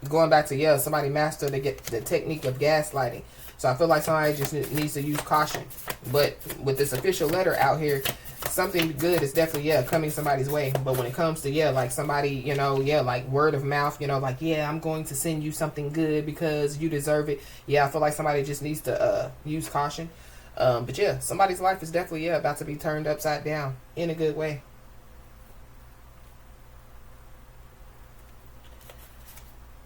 going back to, yeah, somebody mastered the technique of gaslighting. So I feel like somebody just needs to use caution. But with this official letter out here, something good is definitely, yeah, coming somebody's way. But when it comes to, yeah, like somebody, you know, yeah, like word of mouth, you know, like, yeah, I'm going to send you something good because you deserve it. Yeah, I feel like somebody just needs to use caution. But yeah, somebody's life is definitely, yeah, about to be turned upside down in a good way.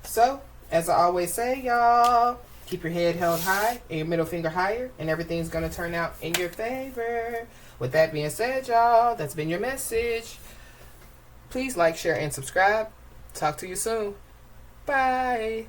So, as I always say, y'all, keep your head held high and your middle finger higher, and everything's going to turn out in your favor. With that being said, y'all, that's been your message. Please like, share, and subscribe. Talk to you soon. Bye.